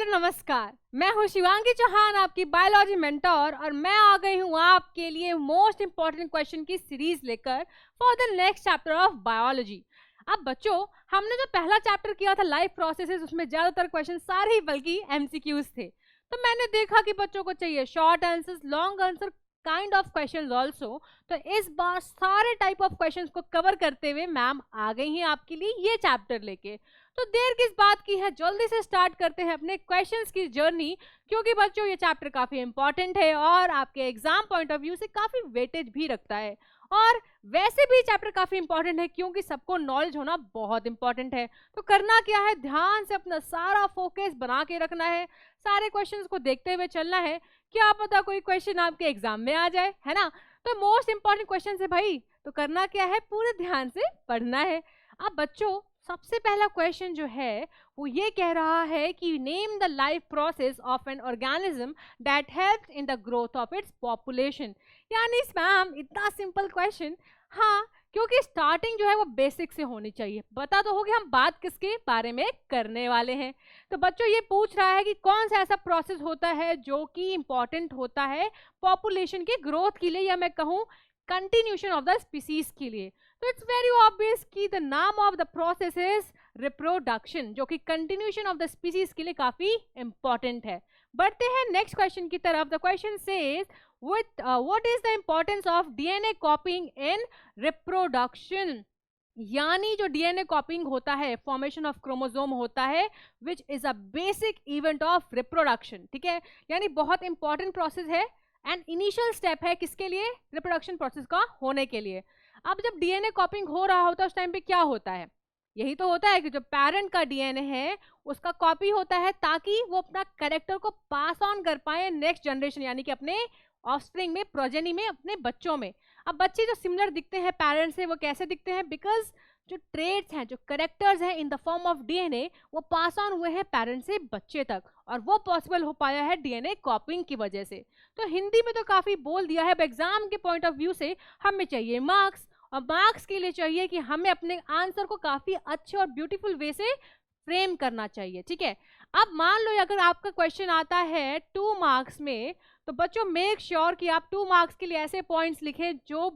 Hello नमस्कार, मैं हूँ शिवांगी चौहान, आपकी बायोलॉजी मेंटोर, और मैं आ गई हूँ आपके लिए मोस्ट इंपॉर्टेंट क्वेश्चन की सीरीज लेकर for the next chapter of biology. अब बच्चों, हमने जो पहला चैप्टर किया था लाइफ प्रोसेसेस, उसमें ज्यादातर क्वेश्चन सारे ही बल्कि एमसीक्यूज थे। तो मैंने देखा कि बच्चों को चाहिए short answers, long answer kind of questions also. तो इस बार सारे टाइप ऑफ क्वेश्चंस को कवर करते हुए मैम आ गई हैं आपके लिए ये चैप्टर लेके। तो देर किस बात की है, जल्दी से स्टार्ट करते हैं अपने क्वेश्चंस की जर्नी, क्योंकि बच्चों ये चैप्टर काफी इंपॉर्टेंट है और आपके एग्जाम पॉइंट ऑफ व्यू से काफी वेटेज भी रखता है। और वैसे भी चैप्टर काफी इंपॉर्टेंट है क्योंकि सबको नॉलेज होना बहुत इंपॉर्टेंट है। तो करना क्या है, ध्यान से अपना सारा फोकस बना के रखना है, सारे क्वेश्चंस को देखते हुए चलना है, क्या पता कोई क्वेश्चन आपके एग्जाम में आ जाए, है ना। तो मोस्ट इंपॉर्टेंट क्वेश्चन है भाई, तो करना क्या है, पूरे ध्यान से पढ़ना है। अब बच्चों, सबसे पहला क्वेश्चन जो है वो ये कह रहा है कि name the life process of an organism that helps in the growth of its population. यानी मैम इतना सिंपल क्वेश्चन, हाँ, क्योंकि स्टार्टिंग जो है वो बेसिक से होनी चाहिए। बता तो होगी हम बात किसके बारे में करने वाले हैं। तो बच्चों ये पूछ रहा है कि कौन सा ऐसा प्रोसेस होता है जो कि इंपॉर्टेंट होता है पॉपुलेशन के ग्रोथ के लिए, या मैं कहूँ कंटिन्यूशन ऑफ द स्पीसीज के लिए। तो इट्स वेरी ऑब्वियस कि द नाम of the process is reproduction, जो कि कंटिन्यूशन ऑफ द स्पीसीज के लिए काफी इंपॉर्टेंट है। बढ़ते हैं नेक्स्ट क्वेश्चन की तरफ। The question says what is the importance of DNA कॉपिंग in reproduction. यानी जो डीएनए कॉपिंग होता है, फॉर्मेशन ऑफ क्रोमोसोम होता है, which is a basic event of reproduction. ठीक है, यानी बहुत इंपॉर्टेंट प्रोसेस है एंड इनिशियल स्टेप है किसके लिए, रिप्रोडक्शन प्रोसेस का होने के लिए। अब जब डीएनए कॉपिंग हो रहा होता है उस टाइम पे क्या होता है, यही तो होता है कि जो पेरेंट का डीएनए है उसका कॉपी होता है ताकि वो अपना कैरेक्टर को पास ऑन कर पाए नेक्स्ट जनरेशन, यानी कि अपने ऑफस्प्रिंग में, प्रोजेनी में, अपने बच्चों में। अब बच्चे जो सिमिलर दिखते हैं पेरेंट्स से, वो कैसे दिखते हैं, बिकॉज जो ट्रेट्स हैं, जो करेक्टर्स हैं in the form of DNA, वो पास ऑन हुए हैं पेरेंट्स से बच्चे तक, और वो पॉसिबल हो पाया है डीएनए कॉपिंग की वजह से। तो हिंदी में तो काफी बोल दिया है, एग्जाम के पॉइंट ऑफ व्यू से हमें चाहिए मार्क्स, और मार्क्स के लिए चाहिए कि हमें अपने आंसर को काफी अच्छे और ब्यूटीफुल वे से फ्रेम करना चाहिए। ठीक है, अब मान लो अगर आपका क्वेश्चन आता है 2 मार्क्स में, तो बच्चों मेक श्योर कि आप 2 मार्क्स के लिए ऐसे पॉइंट्स लिखें जो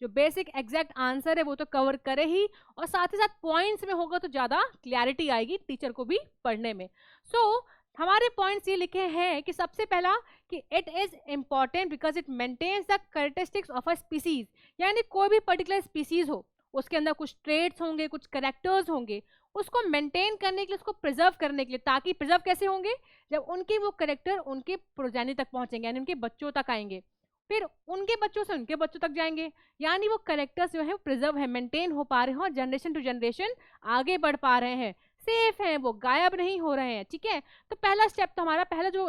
बेसिक एग्जैक्ट आंसर है वो तो कवर करे ही, और साथ ही साथ पॉइंट्स में होगा तो ज्यादा क्लैरिटी आएगी टीचर को भी पढ़ने में। हमारे पॉइंट्स ये लिखे हैं कि सबसे पहला कि it is important because it maintains the characteristics of a species. यानी कोई भी पर्टिकुलर स्पीसीज हो, उसके अंदर कुछ ट्रेट्स होंगे, कुछ कैरेक्टर्स होंगे, उसको मेंटेन करने के लिए, उसको प्रिजर्व करने के लिए, ताकि प्रिजर्व कैसे होंगे, जब उनके वो कैरेक्टर उनके प्रोजेनी तक पहुंचेंगे, यानी उनके बच्चों तक आएंगे, फिर उनके बच्चों से उनके बच्चों तक जाएंगे, यानी वो कैरेक्टर्स जो है प्रिजर्व है, मेंटेन हो पा रहे हैं और जनरेशन टू जनरेशन आगे बढ़ पा रहे हैं, सेफ हैं, वो गायब नहीं हो रहे हैं। ठीक है, तो पहला स्टेप तो हमारा, पहला जो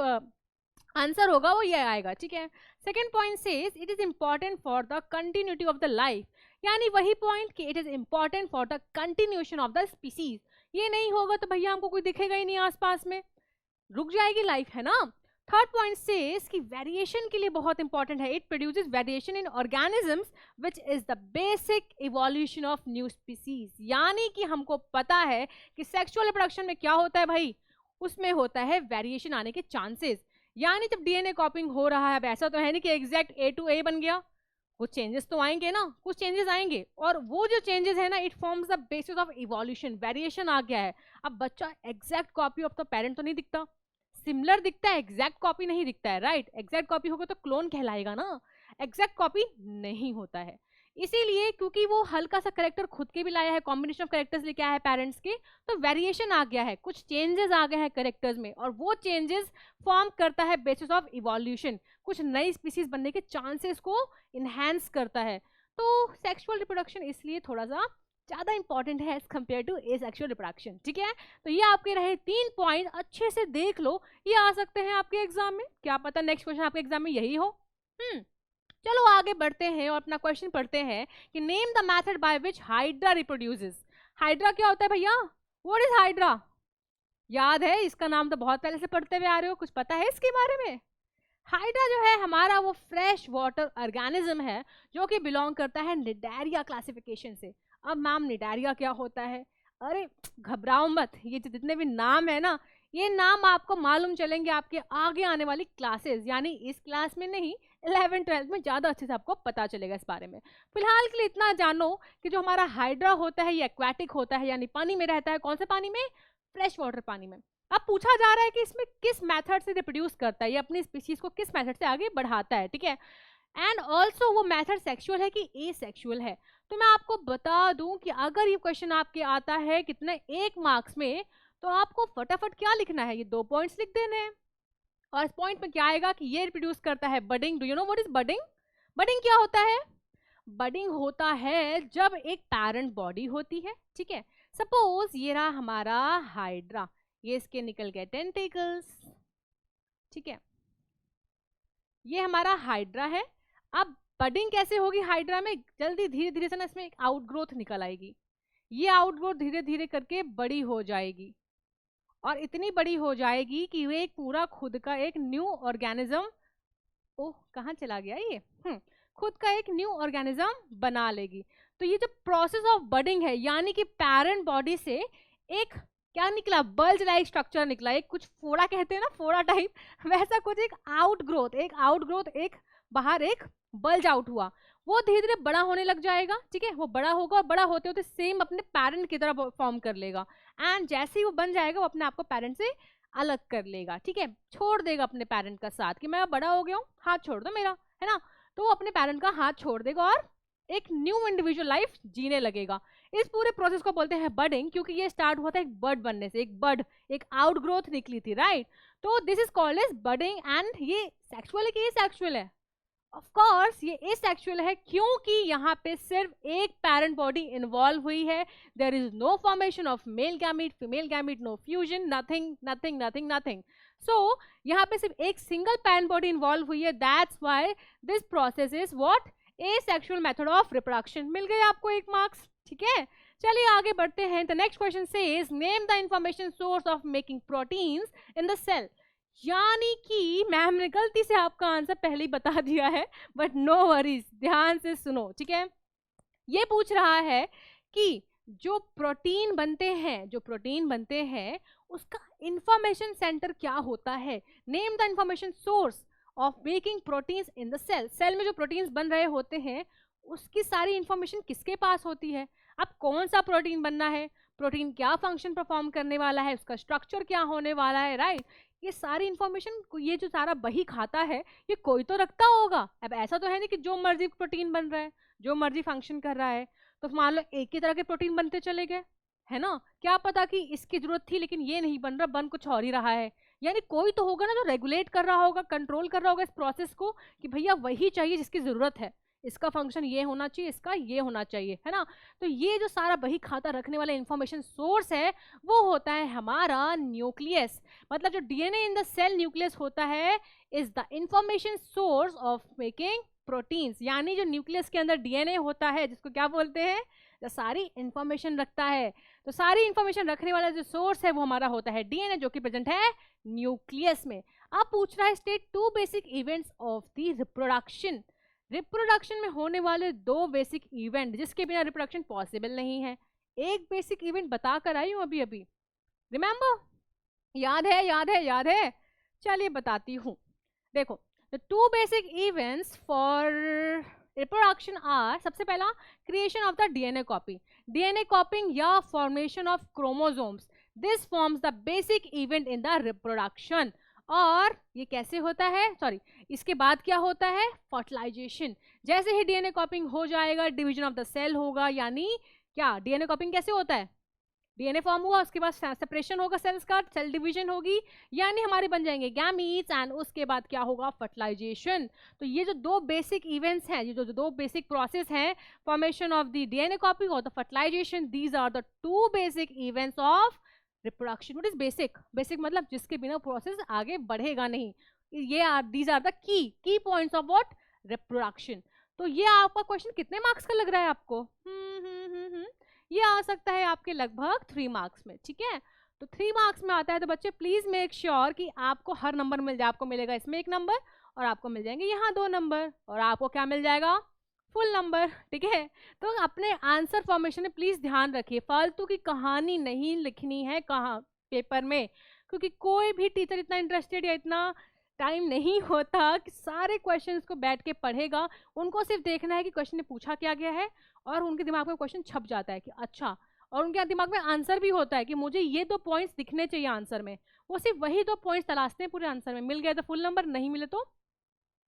आंसर होगा वो ये आएगा। ठीक है, second point says it is important for the continuity of the life. यानी वही पॉइंट कि it is important for the continuation of the species. ये नहीं होगा तो भैया हमको कोई दिखेगा ही नहीं आसपास में, रुक जाएगी लाइफ, है ना। थर्ड पॉइंट सेज कि वेरिएशन के लिए बहुत इंपॉर्टेंट है, it produces variation in organisms which is the basic evolution of new species. यानी कि हमको पता है कि सेक्सुअल रिप्रोडक्शन में क्या होता है भाई, उसमें होता है वेरिएशन आने के चांसेस। यानी जब डीएनए कॉपिंग हो रहा है, ऐसा तो है नहीं कि एग्जैक्ट A to A बन गया, कुछ चेंजेस तो आएंगे ना, कुछ चेंजेस आएंगे, और वो जो चेंजेस है ना, it forms the basis of evolution. Variation आ गया है, अब बच्चा exact copy of the parent तो नहीं दिखता, सिमिलर दिखता है, एग्जैक्ट कॉपी नहीं दिखता है, राइट। एग्जैक्ट कॉपी होगा तो क्लोन कहलाएगा ना, एग्जैक्ट कॉपी नहीं होता है। इसीलिए क्योंकि वो हल्का सा करेक्टर खुद के भी लाया है, कॉम्बिनेशन ऑफ करेक्टर्स लेके आया है पेरेंट्स के, तो वेरिएशन आ गया है, कुछ चेंजेस आ गए हैं करेक्टर्स में, और वो चेंजेस फॉर्म करता है बेसिस ऑफ इवोल्यूशन, कुछ नई स्पीसीज बनने के चांसेस को इनहेंस करता है। तो सेक्सुअल रिप्रोडक्शन इसलिए थोड़ा सा ज्यादा इंपॉर्टेंट है as compare to asexual reproduction. ठीक है, तो ये आपके रहे 3 पॉइंट, अच्छे से देख लो, ये आ सकते हैं आपके एग्जाम में, क्या पता नेक्स्ट क्वेश्चन आपके एग्जाम में यही हो। चलो आगे बढ़ते हैं और अपना क्वेश्चन पढ़ते हैं कि name the method by which hydra reproduces. Hydra क्या होता है भैया, व्हाट इज हाइड्रा, याद है, इसका नाम तो बहुत पहले से पढ़ते हुए आ रहे हो, कुछ पता है इसके बारे में। हाइड्रा जो है हमारा वो फ्रेश वाटर ऑर्गेनिज्म है जो कि बिलोंग करता है निडारिया क्लासिफिकेशन से। अब मैम निडारिया क्या होता है, अरे घबराओ मत, ये जितने भी नाम है ना, ये नाम आपको मालूम चलेंगे आपके आगे आने वाली क्लासेस, यानी इस क्लास में नहीं, 11th 12th में ज़्यादा अच्छे से आपको पता चलेगा इस बारे में। फिलहाल के लिए इतना जानो कि जो हमारा हाइड्रा होता है ये एक्वाटिक होता है, यानी पानी में रहता है। कौन से पानी में? फ्रेश वाटर पानी में। अब पूछा जा रहा है कि इसमें किस मेथड से रिप्रोड्यूस करता है, ये अपनी स्पीशीज को किस मेथड से आगे बढ़ाता है, ठीक है। एंड ऑल्सो वो मेथड सेक्सुअल है कि एसेक्सुअल है। तो मैं आपको बता दूं कि अगर ये क्वेश्चन आपके आता है कितने 1 मार्क्स में, तो आपको फटाफट क्या लिखना है, ये 2 पॉइंट्स लिख देने हैं। और इस पॉइंट में क्या आएगा कि ये रिप्रोड्यूस करता है budding. Do you know what is budding? Budding क्या होता है? बडिंग होता है जब एक पैरेंट बॉडी होती है, ठीक है। सपोज ये रहा हमारा हाइड्रा, ये इसके निकल गए टेंटिकल्स, ठीक है, ये हमारा हाइड्रा है। अब बडिंग कैसे होगी हाइड्रा में? जल्दी धीरे धीरे से ना इसमें एक आउटग्रोथ निकल आएगी। ये आउटग्रोथ धीरे धीरे करके बड़ी हो जाएगी, और इतनी बड़ी हो जाएगी कि वे एक पूरा खुद का एक न्यू ऑर्गेनिज्म, ओह कहाँ चला गया ये, खुद का एक न्यू ऑर्गेनिज्म बना लेगी। तो ये जो प्रोसेस ऑफ बडिंग है, यानी कि पैरेंट बॉडी से एक क्या निकला, बल्ज लाइक स्ट्रक्चर निकला, एक कुछ फोड़ा कहते हैं ना, फोड़ा टाइप, वैसा कुछ एक आउटग्रोथ, एक बाहर एक बल्ज आउट हुआ, वो धीरे धीरे बड़ा होने लग जाएगा, ठीक है। वो बड़ा होगा और बड़ा होते होते सेम अपने पेरेंट की तरह फॉर्म कर लेगा। एंड जैसे ही वो बन जाएगा वो अपने आप को पेरेंट से अलग कर लेगा, ठीक है, छोड़ देगा अपने पेरेंट का साथ कि मैं बड़ा हो गया हूँ, हाथ छोड़ दो मेरा, है ना। तो वो अपने पेरेंट का हाथ छोड़ देगा और एक न्यू इंडिविजुअल लाइफ जीने लगेगा। इस पूरे प्रोसेस को बोलते हैं बडिंग, क्योंकि ये स्टार्ट हुआ था एक बर्ड बनने से, एक आउटग्रोथ निकली थी, राइट। तो this is called as budding. And ये सेक्सुअल है कि एसेक्सुअल है? ऑफ कोर्स ये एसेक्सुअल है, क्योंकि यहाँ पे सिर्फ एक पैरेंट बॉडी इन्वॉल्व हुई है। There is no formation of male gamete, female gamete, no fusion, nothing nothing nothing nothing. So यहाँ पे सिर्फ एक सिंगल पैरेंट बॉडी इन्वॉल्व हुई है। That's why this process is what? Asexual method of reproduction. मिल गए आपको 1 मार्क्स, ठीक है। चलिए आगे बढ़ते हैं। The next question says name the information source of making proteins in the cell. यानी कि मैम ने गलती से आपका आंसर पहले ही बता दिया है, बट नो वरीज, ध्यान से सुनो, ठीक है। ये पूछ रहा है कि जो प्रोटीन बनते हैं उसका इंफॉर्मेशन सेंटर क्या होता है। Name the information source of making proteins in the cell. Cell में जो प्रोटीन्स बन रहे होते हैं उसकी सारी इंफॉर्मेशन किसके पास होती है? अब कौन सा प्रोटीन बनना है, प्रोटीन क्या फंक्शन परफॉर्म करने वाला है, उसका स्ट्रक्चर क्या होने वाला है, राइट। ये सारी इंफॉर्मेशन ये जो सारा बही खाता है ये कोई तो रखता होगा। अब ऐसा तो है नहीं कि जो मर्जी प्रोटीन बन रहा है, जो मर्जी फंक्शन कर रहा है, तो मान लो एक ही तरह के प्रोटीन बनते चले गए, है ना। क्या पता कि इसकी जरूरत थी लेकिन ये नहीं बन रहा, बन कुछ और ही रहा है। यानी कोई तो होगा ना जो रेगुलेट कर रहा होगा, कंट्रोल कर रहा होगा इस प्रोसेस को, कि भैया वही चाहिए जिसकी जरूरत है, इसका फंक्शन ये होना चाहिए, इसका ये होना चाहिए, है ना। तो ये जो सारा बही खाता रखने वाला इंफॉर्मेशन सोर्स है वो होता है हमारा न्यूक्लियस। मतलब जो DNA in the cell nucleus होता है is the information source of making proteins. यानी जो न्यूक्लियस के अंदर डीएनए होता है जिसको क्या बोलते हैं, जो सारी इंफॉर्मेशन रखता है। तो सारी इंफॉर्मेशन रखने वाला जो सोर्स है वो हमारा होता है डीएनए, जो कि प्रेजेंट है न्यूक्लियस में। अब पूछ रहा है state 2 basic events of the reproduction. Reproduction में होने वाले 2 बेसिक इवेंट जिसके बिना रिप्रोडक्शन पॉसिबल नहीं है। एक बेसिक इवेंट बता कर आई हूं अभी अभी, रिमेंबर, याद है। चलिए बताती हूँ। देखो, the 2 basic events for reproduction are, सबसे पहला creation of the DNA copy, DNA copying या formation of chromosomes. This forms the basic event in the reproduction. और ये कैसे होता है, सॉरी, इसके बाद क्या होता है, फर्टिलाइजेशन। जैसे ही डीएनए कॉपिंग हो जाएगा डिवीजन ऑफ द सेल होगा। यानी क्या, डीएनए कॉपिंग कैसे होता है, डीएनए फॉर्म हुआ उसके बाद सेपरेशन होगा सेल्स का, सेल डिवीजन होगी, यानी हमारे बन जाएंगे गैमीट्स, एंड उसके बाद क्या होगा, फर्टिलाइजेशन। तो ये जो 2 बेसिक इवेंट्स हैं, ये जो 2 बेसिक प्रोसेस हैं, formation of the DNA copy और the fertilisation, these are the 2 basic events of reproduction. What is basic? Basic मतलब जिसके बिना प्रोसेस आगे बढ़ेगा नहीं। ये these are the key points of what, reproduction. तो ये आपका क्वेश्चन कितने मार्क्स का लग रहा है आपको? ये आ सकता है आपके लगभग 3 मार्क्स में, ठीक है। तो 3 मार्क्स में आता है तो बच्चे प्लीज मेक श्योर कि आपको हर नंबर मिल जाए। आपको मिलेगा इसमें 1 नंबर और आपको मिल जाएंगे यहाँ 2 नंबर और आपको क्या मिल जाएगा, फुल नंबर, ठीक है। तो अपने आंसर फॉर्मेशन में प्लीज ध्यान रखिए, फालतू की कहानी नहीं लिखनी है कहाँ पेपर में। क्योंकि कोई भी टीचर इतना इंटरेस्टेड या इतना टाइम नहीं होता कि सारे क्वेश्चंस को बैठ के पढ़ेगा। उनको सिर्फ देखना है कि क्वेश्चन में पूछा क्या गया है और उनके दिमाग में क्वेश्चन छप जाता है कि अच्छा, और उनके दिमाग में आंसर भी होता है कि मुझे ये 2 पॉइंट्स दिखने चाहिए आंसर में। वो सिर्फ वही 2 पॉइंट्स तलाशते हैं पूरे आंसर में। मिल गया तो फुल नंबर, नहीं मिले तो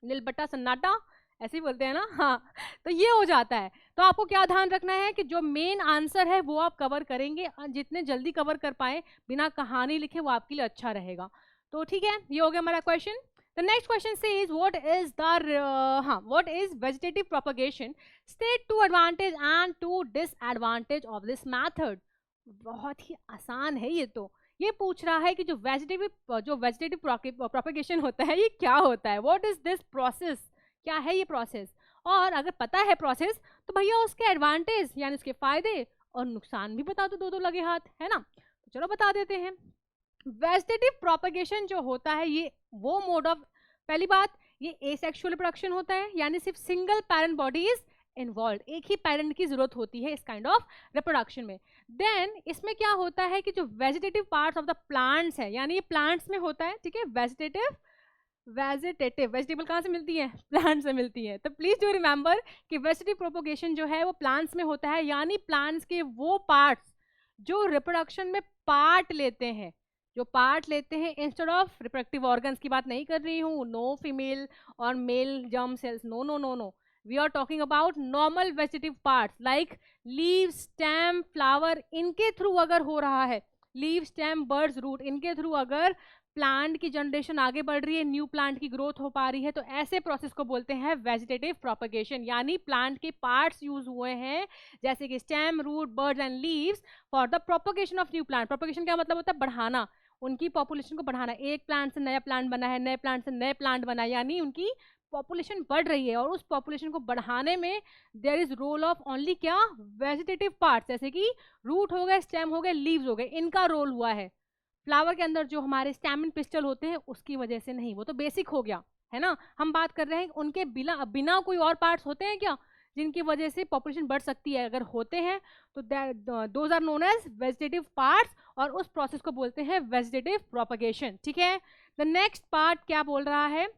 नील बट्टा सन्नाटा, ऐसे ही बोलते हैं ना। हाँ, तो ये हो जाता है। तो आपको क्या ध्यान रखना है कि जो मेन आंसर है वो आप कवर करेंगे, जितने जल्दी कवर कर पाए बिना कहानी लिखे वो आपके लिए अच्छा रहेगा। तो ठीक है, ये हो गया हमारा question. The next question says what is vegetative propagation? State 2 advantage and 2 disadvantage of this method. बहुत ही आसान है ये तो। ये पूछ रहा है कि जो वेजिटेटिव प्रोपेगेशन होता है ये क्या होता है, व्हाट इज दिस प्रोसेस, क्या है ये प्रोसेस। और अगर पता है प्रोसेस तो भैया उसके एडवांटेज यानी उसके फायदे और नुकसान भी बता दो, दो लगे हाथ, है ना। तो चलो बता देते हैं। वेजिटेटिव प्रोपेगेशन जो होता है ये वो मोड ऑफ, पहली बात ये एसेक्सुअल रिप्रोडक्शन होता है, यानी सिर्फ single parent body is involve, एक ही पेरेंट की जरूरत होती है इस काइंड ऑफ रिप्रोडक्शन में। देन इसमें क्या होता है कि जो vegetative parts of the plants है, यानी ये प्लांट्स में होता है, ठीक है। वेजिटेबल कहाँ से मिलती है, प्लांट से मिलती है। तो प्लीज डू रिमेंबर कि वेजिटेटिव प्रोपोगेशन जो है वो प्लांट्स में होता है, यानी प्लांट्स के वो पार्ट्स जो रिप्रोडक्शन में पार्ट लेते हैं, इंस्टेड ऑफ रिप्रोडक्टिव ऑर्गन्स की बात नहीं कर रही हूँ, नो फीमेल और male germ cells, no no no no, we are talking about normal vegetative parts like leave, stem, flower, इनके थ्रू अगर हो रहा है, लीव, स्टेम, बर्ड्स, रूट, इनके थ्रू अगर प्लांट की जनरेशन आगे बढ़ रही है, न्यू प्लांट की ग्रोथ हो पा रही है, तो ऐसे प्रोसेस को बोलते हैं वेजिटेटिव प्रोपेगेशन, यानी प्लांट के पार्ट्स यूज हुए हैं जैसे कि stem, root, birds and leaves for the propagation of new plant. Propagation क्या मतलब होता है, बढ़ाना, उनकी पॉपुलेशन को बढ़ाना, एक प्लांट से नया प्लांट बना है, नए प्लांट से नए प्लांट बना है, यानी उनकी पॉपुलेशन बढ़ रही है और उस पॉपुलेशन को बढ़ाने में there is role of only क्या, वेजिटेटिव पार्ट्स, जैसे कि रूट हो गए, स्टेम हो गए, लीव्स हो गए, इनका रोल हुआ है। फ्लावर के अंदर जो हमारे स्टेम एंड पिस्टल होते हैं उसकी वजह से नहीं, वो तो बेसिक हो गया, है ना। हम बात कर रहे हैं उनके बिना कोई और पार्ट्स होते हैं क्या जिनकी वजह से पॉपुलेशन बढ़ सकती है, अगर होते हैं तो those are known as vegetative parts, और उस प्रोसेस को बोलते हैं वेजिटेटिव प्रोपेगेशन, ठीक है। द नेक्स्ट पार्ट क्या बोल रहा है,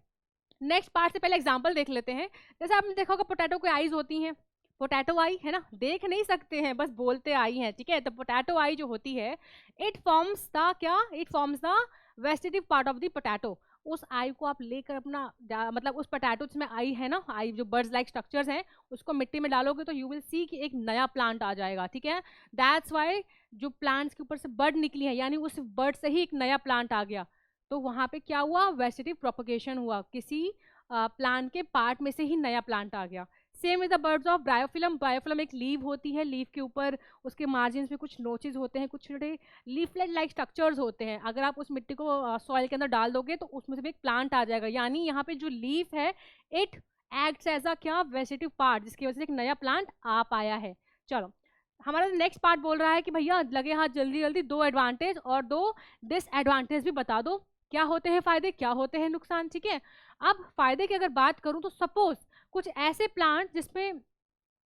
नेक्स्ट पार्ट से पहले एग्जांपल देख लेते हैं। जैसे आपने देखा होगा पोटैटो की आईज होती हैं, पोटैटो आई है ना, देख नहीं सकते हैं, बस बोलते आई हैं, ठीक है। तो पोटैटो आई जो होती है, it forms the vegetative part of the potato. उस आई को आप लेकर अपना मतलब उस पोटैटो में आई है ना, आई जो बर्ड्स लाइक स्ट्रक्चर्स हैं, उसको मिट्टी में डालोगे तो यू विल सी कि एक नया प्लांट आ जाएगा, ठीक है। दैट्स वाई जो प्लांट्स के ऊपर से बर्ड निकली है, यानी उस बर्ड से ही एक नया प्लांट आ गया, तो वहां पे क्या हुआ, वेजिटेटिव प्रोपेगेशन हुआ, किसी प्लांट के पार्ट में से ही नया प्लांट आ गया। Same with the birds of bryophyllum. Bryophyllum एक लीव होती है, लीव के ऊपर उसके मार्जिन में कुछ नोचेस होते हैं, कुछ छोटे लीफलेट लाइक स्ट्रक्चर्स होते हैं। अगर आप उस मिट्टी को सॉइल के अंदर डाल दोगे तो उसमें से भी एक प्लांट आ जाएगा, यानी यहाँ पे जो लीफ है इट एक्ट्स एज अ क्या, वेजिटेटिव पार्ट, जिसकी वजह से एक नया प्लांट आ पाया है। चलो हमारा नेक्स्ट पार्ट बोल रहा है कि भैया लगे हाथ जल्दी जल्दी 2 एडवांटेज और 2 डिसएडवांटेज भी बता दो, क्या होते हैं फायदे, क्या होते हैं नुकसान, ठीक है। अब फायदे की अगर बात करूं तो सपोज कुछ ऐसे प्लांट जिसमें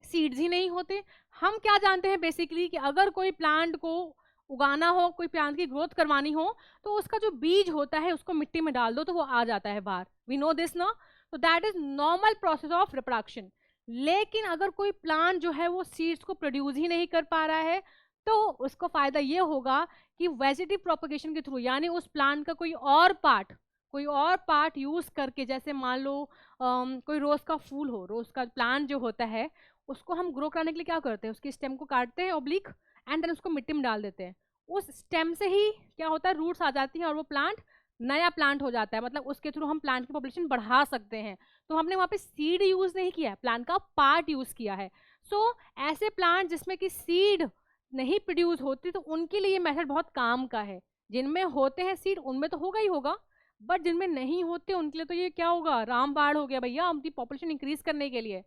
सीड्स ही नहीं होते, हम क्या जानते हैं बेसिकली कि अगर कोई प्लांट को उगाना हो, कोई प्लांट की ग्रोथ करवानी हो, तो उसका जो बीज होता है उसको मिट्टी में डाल दो तो वो आ जाता है बाहर, वी नो दिस ना। तो that is normal process of reproduction. लेकिन अगर कोई प्लांट जो है वो सीड्स को प्रोड्यूस ही नहीं कर पा रहा है, तो उसको फायदा ये होगा कि वेजिटेटिव प्रोपेगेशन के थ्रू, यानी उस प्लांट का कोई और पार्ट यूज करके, जैसे मान लो कोई रोज का फूल हो, रोज का प्लांट जो होता है उसको हम ग्रो कराने के लिए क्या करते हैं, उसकी स्टेम को काटते हैं ऑब्लिक एंड देन उसको मिट्टी में डाल देते हैं। उस स्टेम से ही क्या होता है, रूट्स आ जाती हैं और वो प्लांट नया प्लांट हो जाता है, मतलब उसके थ्रू हम प्लांट की पॉपुलेशन बढ़ा सकते हैं। तो हमने वहाँ पे सीड यूज नहीं किया है, प्लांट का पार्ट यूज किया है। सो ऐसे प्लांट जिसमें कि सीड नहीं प्रोड्यूस होती, तो उनके लिए ये मेथड बहुत काम का है। जिनमें होते हैं सीड उनमें तो होगा ही होगा, बट जिनमें नहीं होते उनके लिए तो ये क्या होगा, रामबाण हो गया भैया, अपनी पॉपुलेशन इंक्रीज करने के लिए।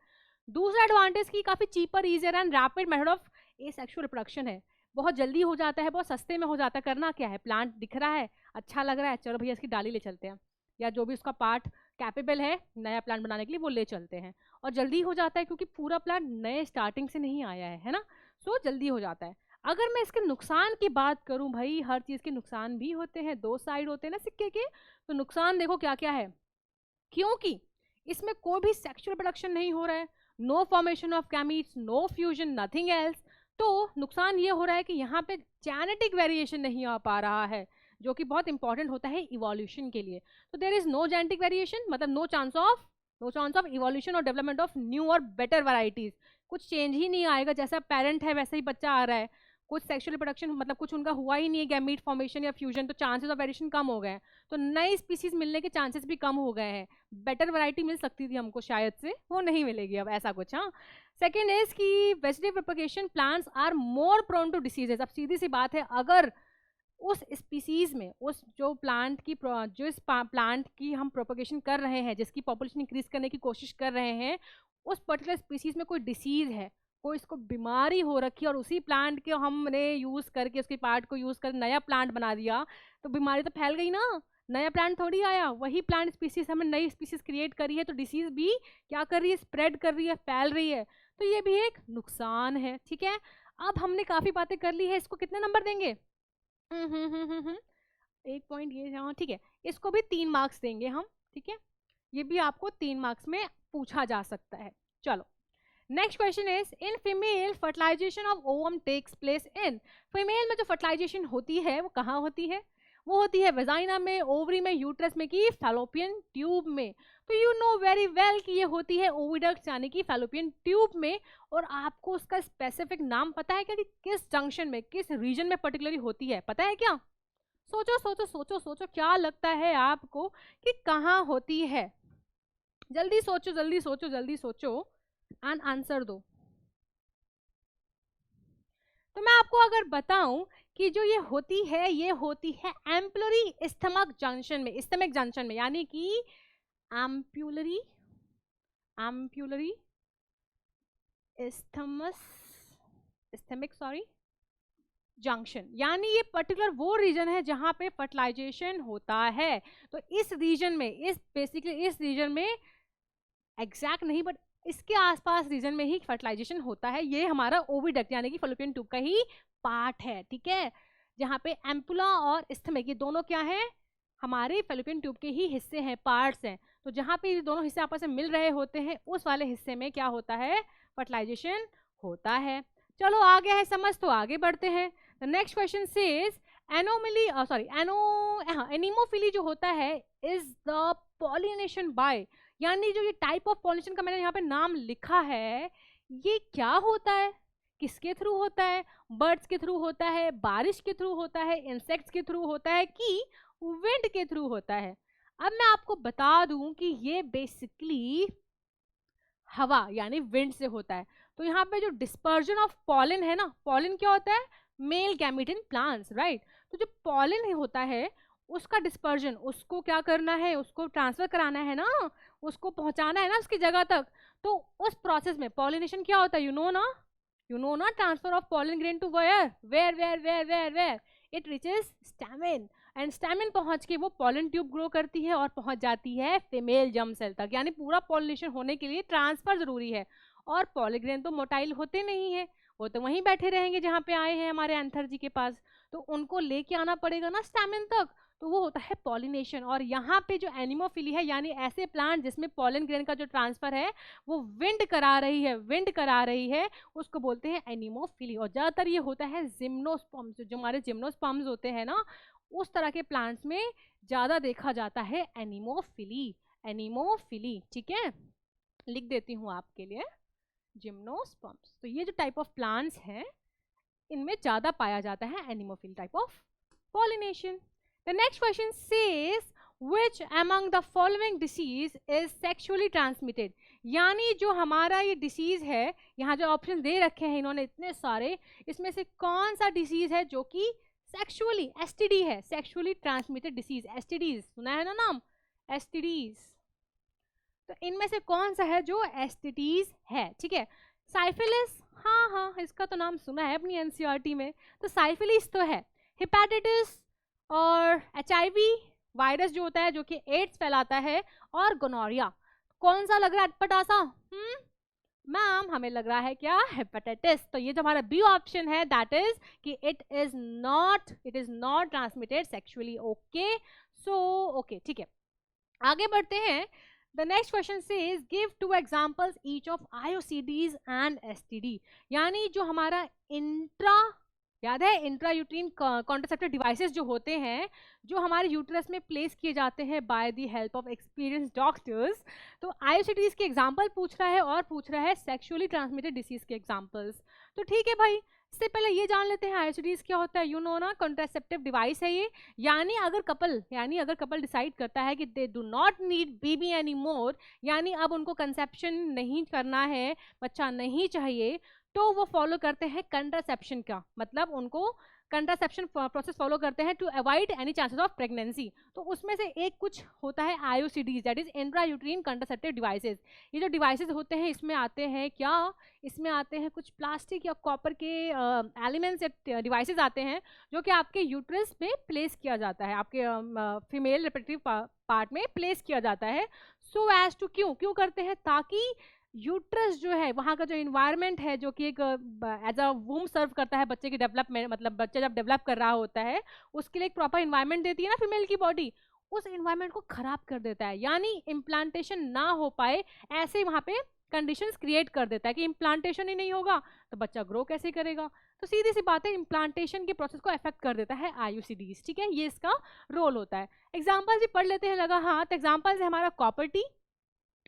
दूसरा एडवांटेज की काफी cheaper, easier and rapid method of asexual reproduction है, बहुत जल्दी हो जाता है, बहुत सस्ते में हो जाता है। करना क्या है, प्लांट दिख रहा है, अच्छा लग रहा है, चलो भैया इसकी डाली ले चलते हैं, या जो भी उसका पार्ट कैपेबल है नया प्लांट बनाने के लिए वो ले चलते हैं, और जल्दी हो जाता है क्योंकि पूरा प्लांट नए स्टार्टिंग से नहीं आया है ना, सो जल्दी हो जाता है। अगर मैं इसके नुकसान की बात करूं, भाई हर चीज के नुकसान भी होते हैं, दो साइड होते हैं ना सिक्के के। तो नुकसान देखो क्या क्या है, क्योंकि इसमें कोई भी सेक्सुअल प्रोडक्शन नहीं हो रहा है, no formation of gametes, no fusion, nothing else. तो नुकसान ये हो रहा है कि यहाँ पे जेनेटिक वेरिएशन नहीं आ पा रहा है, जो कि बहुत इंपॉर्टेंट होता है इवोल्यूशन के लिए। तो there is no genetic variation, मतलब नो चांस ऑफ इवोल्यूशन और डेवलपमेंट ऑफ न्यू और बेटर वैरायटीज। कुछ चेंज ही नहीं आएगा, जैसा पेरेंट है वैसे ही बच्चा आ रहा है, कुछ सेक्सुअल प्रोडक्शन मतलब कुछ उनका हुआ ही नहीं है, गैमीट फॉर्मेशन या फ्यूजन, तो चांसेस ऑफ वेरिएशन कम हो गए हैं। तो नई स्पीसीज मिलने के चांसेस भी कम हो गए हैं। बेटर वैरायटी मिल सकती थी हमको शायद से, वो नहीं मिलेगी अब, ऐसा कुछ। हाँ, सेकेंड इज कि vegetative propagation plants are more prone to diseases. अब सीधी सी बात है, अगर उस स्पीसीज में, उस जो प्लांट की प्लांट की हम प्रोपगेशन कर रहे हैं, जिसकी पॉपुलेशन इंक्रीज करने की कोशिश कर रहे हैं, उस पर्टिकुलर स्पीसीज में कोई डिसीज है, कोई इसको बीमारी हो रखी है, और उसी प्लांट के हमने यूज करके, उसके पार्ट को यूज कर नया प्लांट बना दिया, तो बीमारी तो फैल गई ना, नया प्लांट थोड़ी आया, वही प्लांट स्पीसीज हमने नई स्पीसीज क्रिएट करी है, तो डिसीज भी क्या कर रही है, स्प्रेड कर रही है, फैल रही है। तो ये भी एक नुकसान है। ठीक है, अब हमने काफी बातें कर ली है, इसको कितने नंबर देंगे? 1 पॉइंट ये, हाँ ठीक है, इसको भी 3 मार्क्स देंगे हम। ठीक है, ये भी आपको 3 मार्क्स में पूछा जा सकता है। चलो, next question is, in female fertilisation of ovum takes place in. Female में जो फर्टिलाइजेशन होती है वो कहाँ होती है? वो होती है वेजाइना में, ओवरी में, यूट्रस में, की फैलोपियन ट्यूब में। तो यू नो वेरी वेल कि ये होती है ओविडक्ट यानी कि फैलोपियन ट्यूब में। और आपको उसका स्पेसिफिक नाम पता है क्या, कि किस जंक्शन में, किस रीजन में पर्टिकुलरली होती है, पता है क्या? सोचो सोचो सोचो सोचो, क्या लगता है आपको कि कहाँ होती है? जल्दी सोचो जल्दी सोचो जल्दी सोचो एंड आंसर दो। तो मैं आपको अगर बताऊं कि जो ये होती है, ये होती है एम्पुलरी स्टमक जंक्शन में, स्टमक जंक्शन में, यानी कि एम्पुलरी स्टमक जंक्शन, यानी ये पर्टिकुलर वो रीजन है जहां पे फर्टिलाइजेशन होता है। तो इस रीजन में, इस रीजन में एग्जैक्ट नहीं, बट इसके आसपास रीजन में ही फर्टिलाइजेशन होता है। ये हमारा ओविडक्ट यानी कि फैलोपियन ट्यूब का ही पार्ट है। ठीक है, जहाँ पे एम्पुला और स्टमक ये दोनों क्या है, हमारे फैलोपियन ट्यूब के ही हिस्से हैं, पार्ट्स हैं। तो जहाँ पे ये दोनों हिस्से आपस में मिल रहे होते हैं, उस वाले हिस्से में क्या होता है, फर्टिलाइजेशन होता है। चलो आ गया है समझ, तो आगे बढ़ते हैं। The next question says, anemophily जो होता है इज द पॉलिनेशन बाय, यानी जो ये टाइप ऑफ पॉलिनेशन का मैंने यहाँ पे नाम लिखा है, ये क्या होता है, किसके थ्रू होता है? बर्ड्स के थ्रू होता है, बारिश के थ्रू होता है, इंसेक्ट्स के थ्रू होता है, कि विंड के थ्रू होता है? अब मैं आपको बता दूं कि ये बेसिकली हवा यानी विंड से होता है। तो यहाँ पे जो डिस्पर्जन ऑफ पॉलन है ना, पॉलन क्या होता है, male gamete in plants, right. तो जो पॉलन होता है उसका डिस्पर्जन, उसको क्या करना है, उसको ट्रांसफर कराना है ना, उसको पहुंचाना है ना उसकी जगह तक। तो उस प्रोसेस में पॉलिनेशन क्या होता है, यू नो ना, transfer of pollen grain to where it reaches stamen, and stamen पहुंच के वो पॉलन ट्यूब ग्रो करती है और पहुंच जाती है फीमेल जर्म सेल तक। यानी पूरा पॉलिनेशन होने के लिए ट्रांसफर जरूरी है। और पॉलीग्रेन तो मोटाइल होते नहीं है, वो तो वहीं बैठे रहेंगे जहाँ पे आए हैं हमारे एंथर जी के पास, तो उनको लेके आना पड़ेगा ना स्टैमेन तक। तो वो होता है पॉलिनेशन। और यहाँ पे जो एनिमोफिली है, यानी ऐसे प्लांट जिसमें पॉलन ग्रेन का जो ट्रांसफर है वो विंड करा रही है, उसको बोलते हैं एनिमोफिली। और ज्यादातर ये होता है जिम्नोस्पर्म्स, जो हमारे जिम्नोस्पर्म्स होते हैं ना, उस तरह के प्लांट्स में ज्यादा देखा जाता है एनिमोफिली। ठीक है, लिख देती हूँ आपके लिए, जिम्नोस्पर्म्स। तो ये जो टाइप ऑफ प्लांट्स हैं इनमें ज्यादा पाया जाता है anemophily type of pollination. The next question says, which among the following disease is sexually transmitted, यानी जो हमारा ये डिसीज है, यहाँ जो ऑप्शन दे रखे हैं इन्होंने इतने सारे, इसमें से कौन सा डिसीज है जो कि सेक्सुअली, एसटीडी है, सेक्सुअली ट्रांसमिटेड डिसीज, एसटीडीज सुना है ना नाम, एसटीडीज। तो इनमें से कौन सा है जो एसटीडीज है? ठीक है, साइफिलिस, हाँ इसका तो नाम सुना है अपनी एनसीईआरटी में, तो साइफिलिस तो है। हेपेटाइटिस और एचआईवी वायरस जो होता है जो कि एड्स फैलाता है, और गोनोरिया। कौन सा लग रहा है अटपटासा? मैम हमें लग रहा है क्या, हेपेटाइटिस। तो ये जो हमारा बी ऑप्शन है दैट इज कि it is not transmitted sexually. Okay, so okay, ठीक है, आगे बढ़ते हैं। The next question says give 2 examples each of IUCDs and STD। यानी जो हमारा याद है इंट्रा यूट्रीन कॉन्ट्रासेप्टिव डिवाइसेस जो होते हैं, जो हमारे यूट्रस में प्लेस किए जाते हैं by the help of experience doctors. तो IUCDs के एग्जांपल पूछ रहा है और पूछ रहा है सेक्सुअली ट्रांसमिटेड डिसीज के एग्जांपल्स। तो ठीक है भाई, इससे पहले ये जान लेते हैं IUCDs क्या होता है। यू नो ना, कॉन्ट्रासेप्टिव डिवाइस है ये। यानी अगर कपल डिसाइड करता है कि दे do not need baby any more, यानी अब उनको कंसेप्शन नहीं करना है, बच्चा नहीं चाहिए, तो वो फॉलो करते हैं कंट्रासेप्शन का, मतलब उनको कंट्रासेप्शन प्रोसेस फॉलो करते हैं to avoid any chances of pregnancy. तो उसमें से एक कुछ होता है IUCDs, that is intrauterine contraceptive devices. ये जो डिवाइसेस होते हैं इसमें आते हैं क्या, इसमें आते हैं कुछ प्लास्टिक या कॉपर के एलिमेंट्स या डिवाइसेस आते हैं जो कि आपके यूट्रस में प्लेस किया जाता है, आपके फीमेल रिप्रोडक्टिव पार्ट में प्लेस किया जाता है। सो एज टू क्यों करते हैं, ताकि यूट्रस जो है वहाँ का जो इन्वायरमेंट है, जो कि एक एज अ वूम सर्व करता है बच्चे की डेवलपमेंट, मतलब बच्चा जब डेवलप कर रहा होता है उसके लिए एक प्रॉपर इन्वायरमेंट देती है ना फीमेल की बॉडी, उस इन्वायरमेंट को खराब कर देता है। यानी इम्प्लांटेशन ना हो पाए ऐसे वहाँ पे कंडीशंस क्रिएट कर देता है कि इम्प्लांटेशन ही नहीं होगा तो बच्चा ग्रो कैसे करेगा। तो सीधी सी बात है, इम्प्लांटेशन के प्रोसेस को अफेक्ट कर देता है IUCDs। ठीक है, ये इसका रोल होता है। एग्जाम्पल्स भी पढ़ लेते हैं, लगा हाथ। एग्जाम्पल्स है हमारा copper T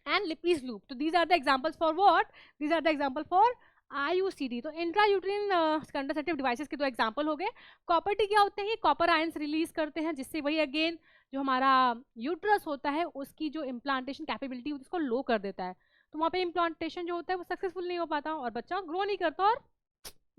and Lippes loop. So these are the examples for what? These are the example for IUCD. तो इंट्रायूट्रीन कंट्रासेप्टिव डिवाइसेस के दो एग्जांपल हो गए। कॉपर टी क्या होते हैं, कॉपर आयंस रिलीज करते हैं जिससे वही अगेन जो हमारा यूट्रस होता है उसकी जो इम्प्लांटेशन कैपेबिलिटी उसको लो कर देता है। तो वहाँ पे इम्प्लांटेशन जो होता है वो सक्सेसफुल नहीं हो पाता और बच्चा ग्रो नहीं करता और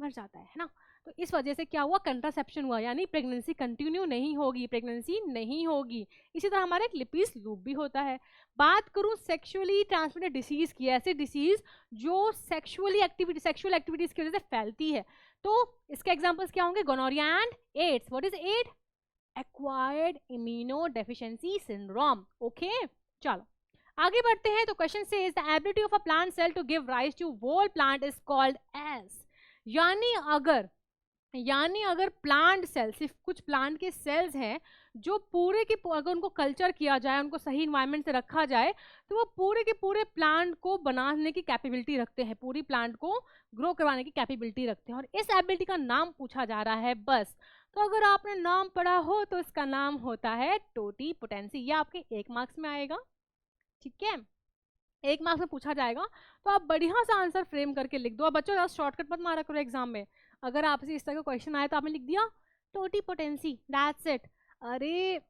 मर जाता है ना। तो इस वजह से क्या हुआ, कंट्रासेप्शन हुआ, यानी प्रेगनेंसी कंटिन्यू नहीं होगी, प्रेगनेंसी नहीं होगी। इसी तरह हमारा एक लिपीज लूप भी होता है। बात करूं सेक्सुअली ट्रांसमिटेड डिसीज की, ऐसे डिसीज जो सेक्सुअल एक्टिविटीज की वजह से फैलती है, तो इसके एग्जांपल्स क्या होंगे, gonorrhoea and AIDS. What is aid, acquired immuno deficiency syndrome. Okay, चलो आगे बढ़ते हैं। तो क्वेश्चन से is the ability of a plant cell to give rise to whole plant is called as. यानी अगर प्लांट सेल, सिर्फ कुछ प्लांट के सेल्स हैं जो पूरे के अगर उनको कल्चर किया जाए, उनको सही इन्वायरमेंट से रखा जाए, तो वो पूरे के पूरे प्लांट को बनाने की कैपेबिलिटी रखते हैं, पूरी प्लांट को ग्रो करवाने की कैपेबिलिटी रखते हैं। और इस एबिलिटी का नाम पूछा जा रहा है बस। तो अगर आपने नाम पढ़ा हो तो इसका नाम होता है टोटीपोटेंसी। ये आपके 1 मार्क्स में आएगा, ठीक है, 1 मार्क्स में पूछा जाएगा। तो आप बढ़िया सा आंसर फ्रेम करके लिख दो। और बच्चों शॉर्टकट मत मारा करो एग्जाम में। अगर आपसे इस तरह का क्वेश्चन आया तो आपने लिख दिया टोटीपोटेंसी, दैट्स इट। अरे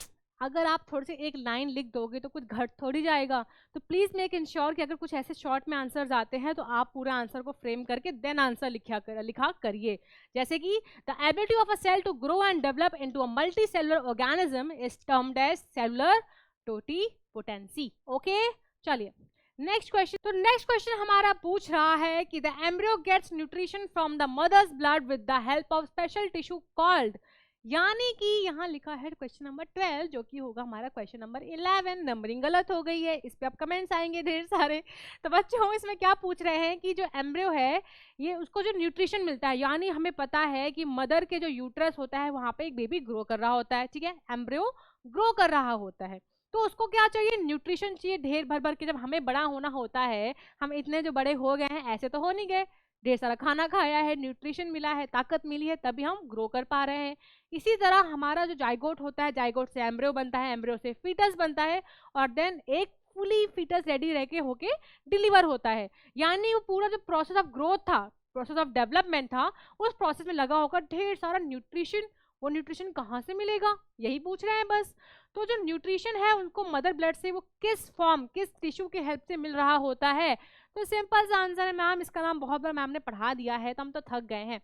अगर आप थोड़े से एक लाइन लिख दोगे तो कुछ घट थोड़ी जाएगा। तो प्लीज मेक इंश्योर कि अगर कुछ ऐसे शॉर्ट में आंसर्स आते हैं तो आप पूरा आंसर को फ्रेम करके देन आंसर लिखा करिए। जैसे कि the ability of a cell to grow and develop into a multi cellular organism is termed as cellular totipotency. Okay, चलिए नेक्स्ट क्वेश्चन। तो नेक्स्ट क्वेश्चन हमारा पूछ रहा है कि the embryo gets nutrition from the mother's blood with the help of special tissue called. यानी कि यहाँ लिखा है क्वेश्चन नंबर 12 जो कि होगा हमारा क्वेश्चन नंबर 11। नंबरिंग गलत हो गई है, इस पे अब कमेंट्स आएंगे ढेर सारे। तो बच्चों इसमें क्या पूछ रहे हैं कि जो एम्ब्रियो है ये उसको जो न्यूट्रिशन मिलता है, यानी हमें पता है कि मदर के जो यूट्रस होता है वहां पे एक बेबी ग्रो कर रहा होता है, ठीक है, एम्ब्रियो ग्रो कर रहा होता है। तो उसको क्या चाहिए, न्यूट्रिशन चाहिए ढेर भर भर के। जब हमें बड़ा होना होता है, हम इतने जो बड़े हो गए हैं ऐसे तो हो नहीं गए, ढेर सारा खाना खाया है, न्यूट्रिशन मिला है, ताकत मिली है, तभी हम ग्रो कर पा रहे हैं। इसी तरह हमारा जो जाइगोट होता है, जाइगोट से एम्ब्रियो बनता है, एम्ब्रियो से फीटस बनता है और देन एक फुली फीटस रेडी रह के होके डिलीवर होता है। यानी वो पूरा जो प्रोसेस ऑफ ग्रोथ था, प्रोसेस ऑफ डेवलपमेंट था, उस प्रोसेस में लगा होकर ढेर सारा न्यूट्रिशन। वो न्यूट्रिशन कहाँ से मिलेगा, यही पूछ रहे हैं बस। तो जो न्यूट्रिशन है उनको मदर ब्लड से वो किस फॉर्म, किस टिश्यू के हेल्प से मिल रहा होता है। तो सिंपल सा आंसर है मैम, इसका नाम बहुत बार मैम ने पढ़ा दिया है तो हम तो थक गए हैं।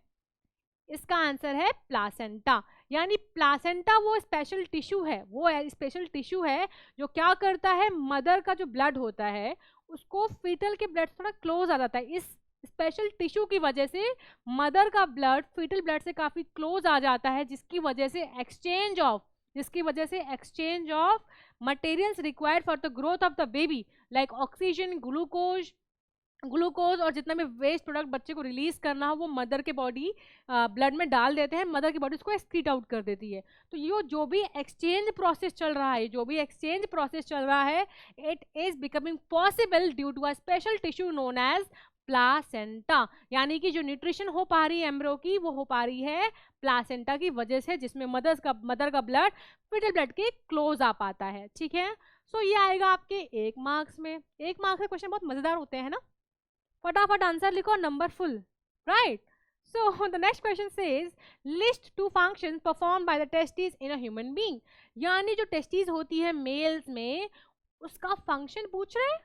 इसका आंसर है प्लासेंटा। यानी प्लासेंटा वो स्पेशल टिश्यू है, वो स्पेशल टिश्यू है जो क्या करता है, मदर का जो ब्लड होता है उसको फीटल के ब्लड से थोड़ा क्लोज आ जाता है। इस स्पेशल टिश्यू की वजह से मदर का ब्लड फीटल ब्लड से काफी क्लोज आ जाता है, जिसकी वजह से exchange of materials required for the growth of the baby like oxygen, glucose glucose और जितना भी वेस्ट प्रोडक्ट बच्चे को रिलीज करना हो वो मदर के बॉडी ब्लड में डाल देते हैं, मदर की बॉडी उसको एक्सक्रीट आउट कर देती है। तो ये जो भी एक्सचेंज प्रोसेस चल रहा है, it is becoming possible due to a special tissue known as placenta. यानी कि जो न्यूट्रिशन हो पा रही है एम्ब्रो की, वो हो पा रही है प्लासेंटा की वजह से, जिसमें मदर का ब्लड फिटल ब्लड के क्लोज आ पाता है। ठीक है, सो ये आएगा आपके 1 मार्क्स में। 1 मार्क्स के क्वेश्चन बहुत मजेदार होते हैं ना, फटाफट आंसर लिखो, number full, right. So the next question says list 2 functions perform by the testis in a human being. यानी जो टेस्टिस होती है मेल्स में, उसका फंक्शन पूछ रहे हैं,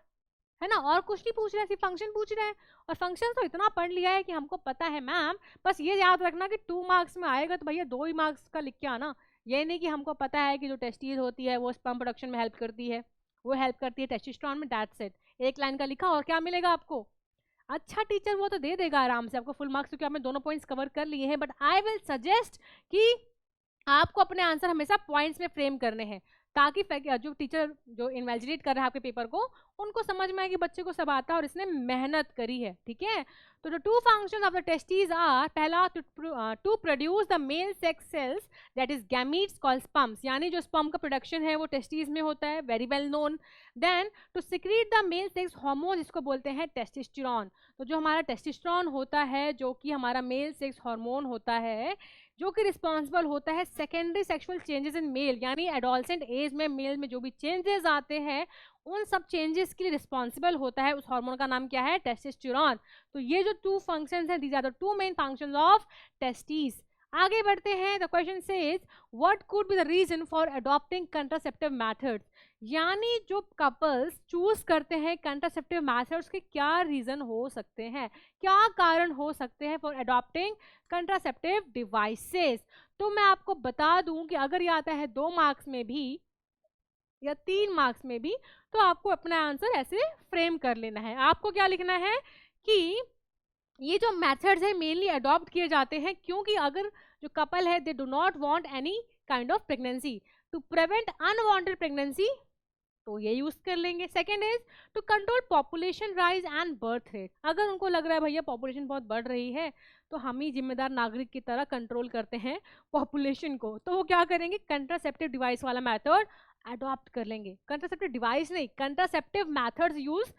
है ना, और कुछ नहीं पूछ रहे, सिर्फ फंक्शन पूछ रहे हैं। और फंक्शन तो इतना पढ़ लिया है कि हमको पता है मैम, बस ये याद रखना कि 2 मार्क्स में आएगा तो भैया 2 ही मार्क्स का लिख के आना। ये नहीं कि हमको पता है कि जो टेस्टिस होती है वो स्पर्म प्रोडक्शन में हेल्प करती है, वो हेल्प करती है टेस्टोस्टेरोन में, दैट्स इट। 1 लाइन का लिखा और क्या मिलेगा आपको। अच्छा टीचर वो तो दे देगा आराम से आपको फुल मार्क्स, क्योंकि आपने दोनों पॉइंट्स कवर कर लिए हैं, बट आई विल सजेस्ट कि आपको अपने आंसर हमेशा पॉइंट्स में फ्रेम करने हैं, ताकि जो टीचर जो इन्वेलिडेट कर रहा है आपके पेपर को, उनको समझ में आए कि बच्चे को सब आता है और इसने मेहनत करी है। ठीक है, तो the 2 functions of the testis are, पहला to produce the male sex cells that is gametes called sperms. यानी जो स्पर्म का प्रोडक्शन है वो टेस्टिस में होता है, very well known. Then to secrete the male sex hormone, जिसको बोलते हैं टेस्टोस्टेरोन। तो जो हमारा टेस्टोस्टेरोन होता है, जो कि हमारा मेल सेक्स हार्मोन होता है, जो कि रिस्पॉन्सिबल होता है secondary sexual changes in male, यानी एडोलसेंट एज में मेल में जो भी चेंजेस आते हैं उन सब चेंजेस के लिए रिस्पॉन्सिबल होता है, उस हार्मोन का नाम क्या है, टेस्टोस्टेरोन। तो ये जो 2 फंक्शंस हैं, these are the 2 main functions of testis. आगे बढ़ते हैं, the question says what could be the reason for adopting contraceptive methods. यानी जो कपल्स चूज करते हैं कंट्रासेप्टिव मेथड्स के क्या रीजन हो सकते हैं, क्या कारण हो सकते हैं फॉर अडॉप्टिंग कंट्रासेप्टिव डिवाइसेस। तो मैं आपको बता दूं कि अगर ये आता है 2 मार्क्स में भी या 3 मार्क्स में भी, तो आपको अपना आंसर ऐसे फ्रेम कर लेना है। आपको क्या लिखना है कि ये जो मेथड्स है मेनली अडॉप्ट किए जाते हैं क्योंकि अगर जो कपल है they do not want any kind of pregnancy, to prevent unwanted pregnancy, तो ये यूज कर लेंगे। Second is to control population rise and birth rate. अगर उनको लग रहा है भैया पॉपुलेशन बहुत बढ़ रही है, तो हम ही जिम्मेदार नागरिक की तरह कंट्रोल करते हैं पॉपुलेशन को, तो वो क्या करेंगे, कंट्रासेप्टिव डिवाइस वाला मेथड अडॉप्ट कर लेंगे। कंट्रासेप्टिव डिवाइस नहीं, कंट्रासेप्टिव मेथड्स यूज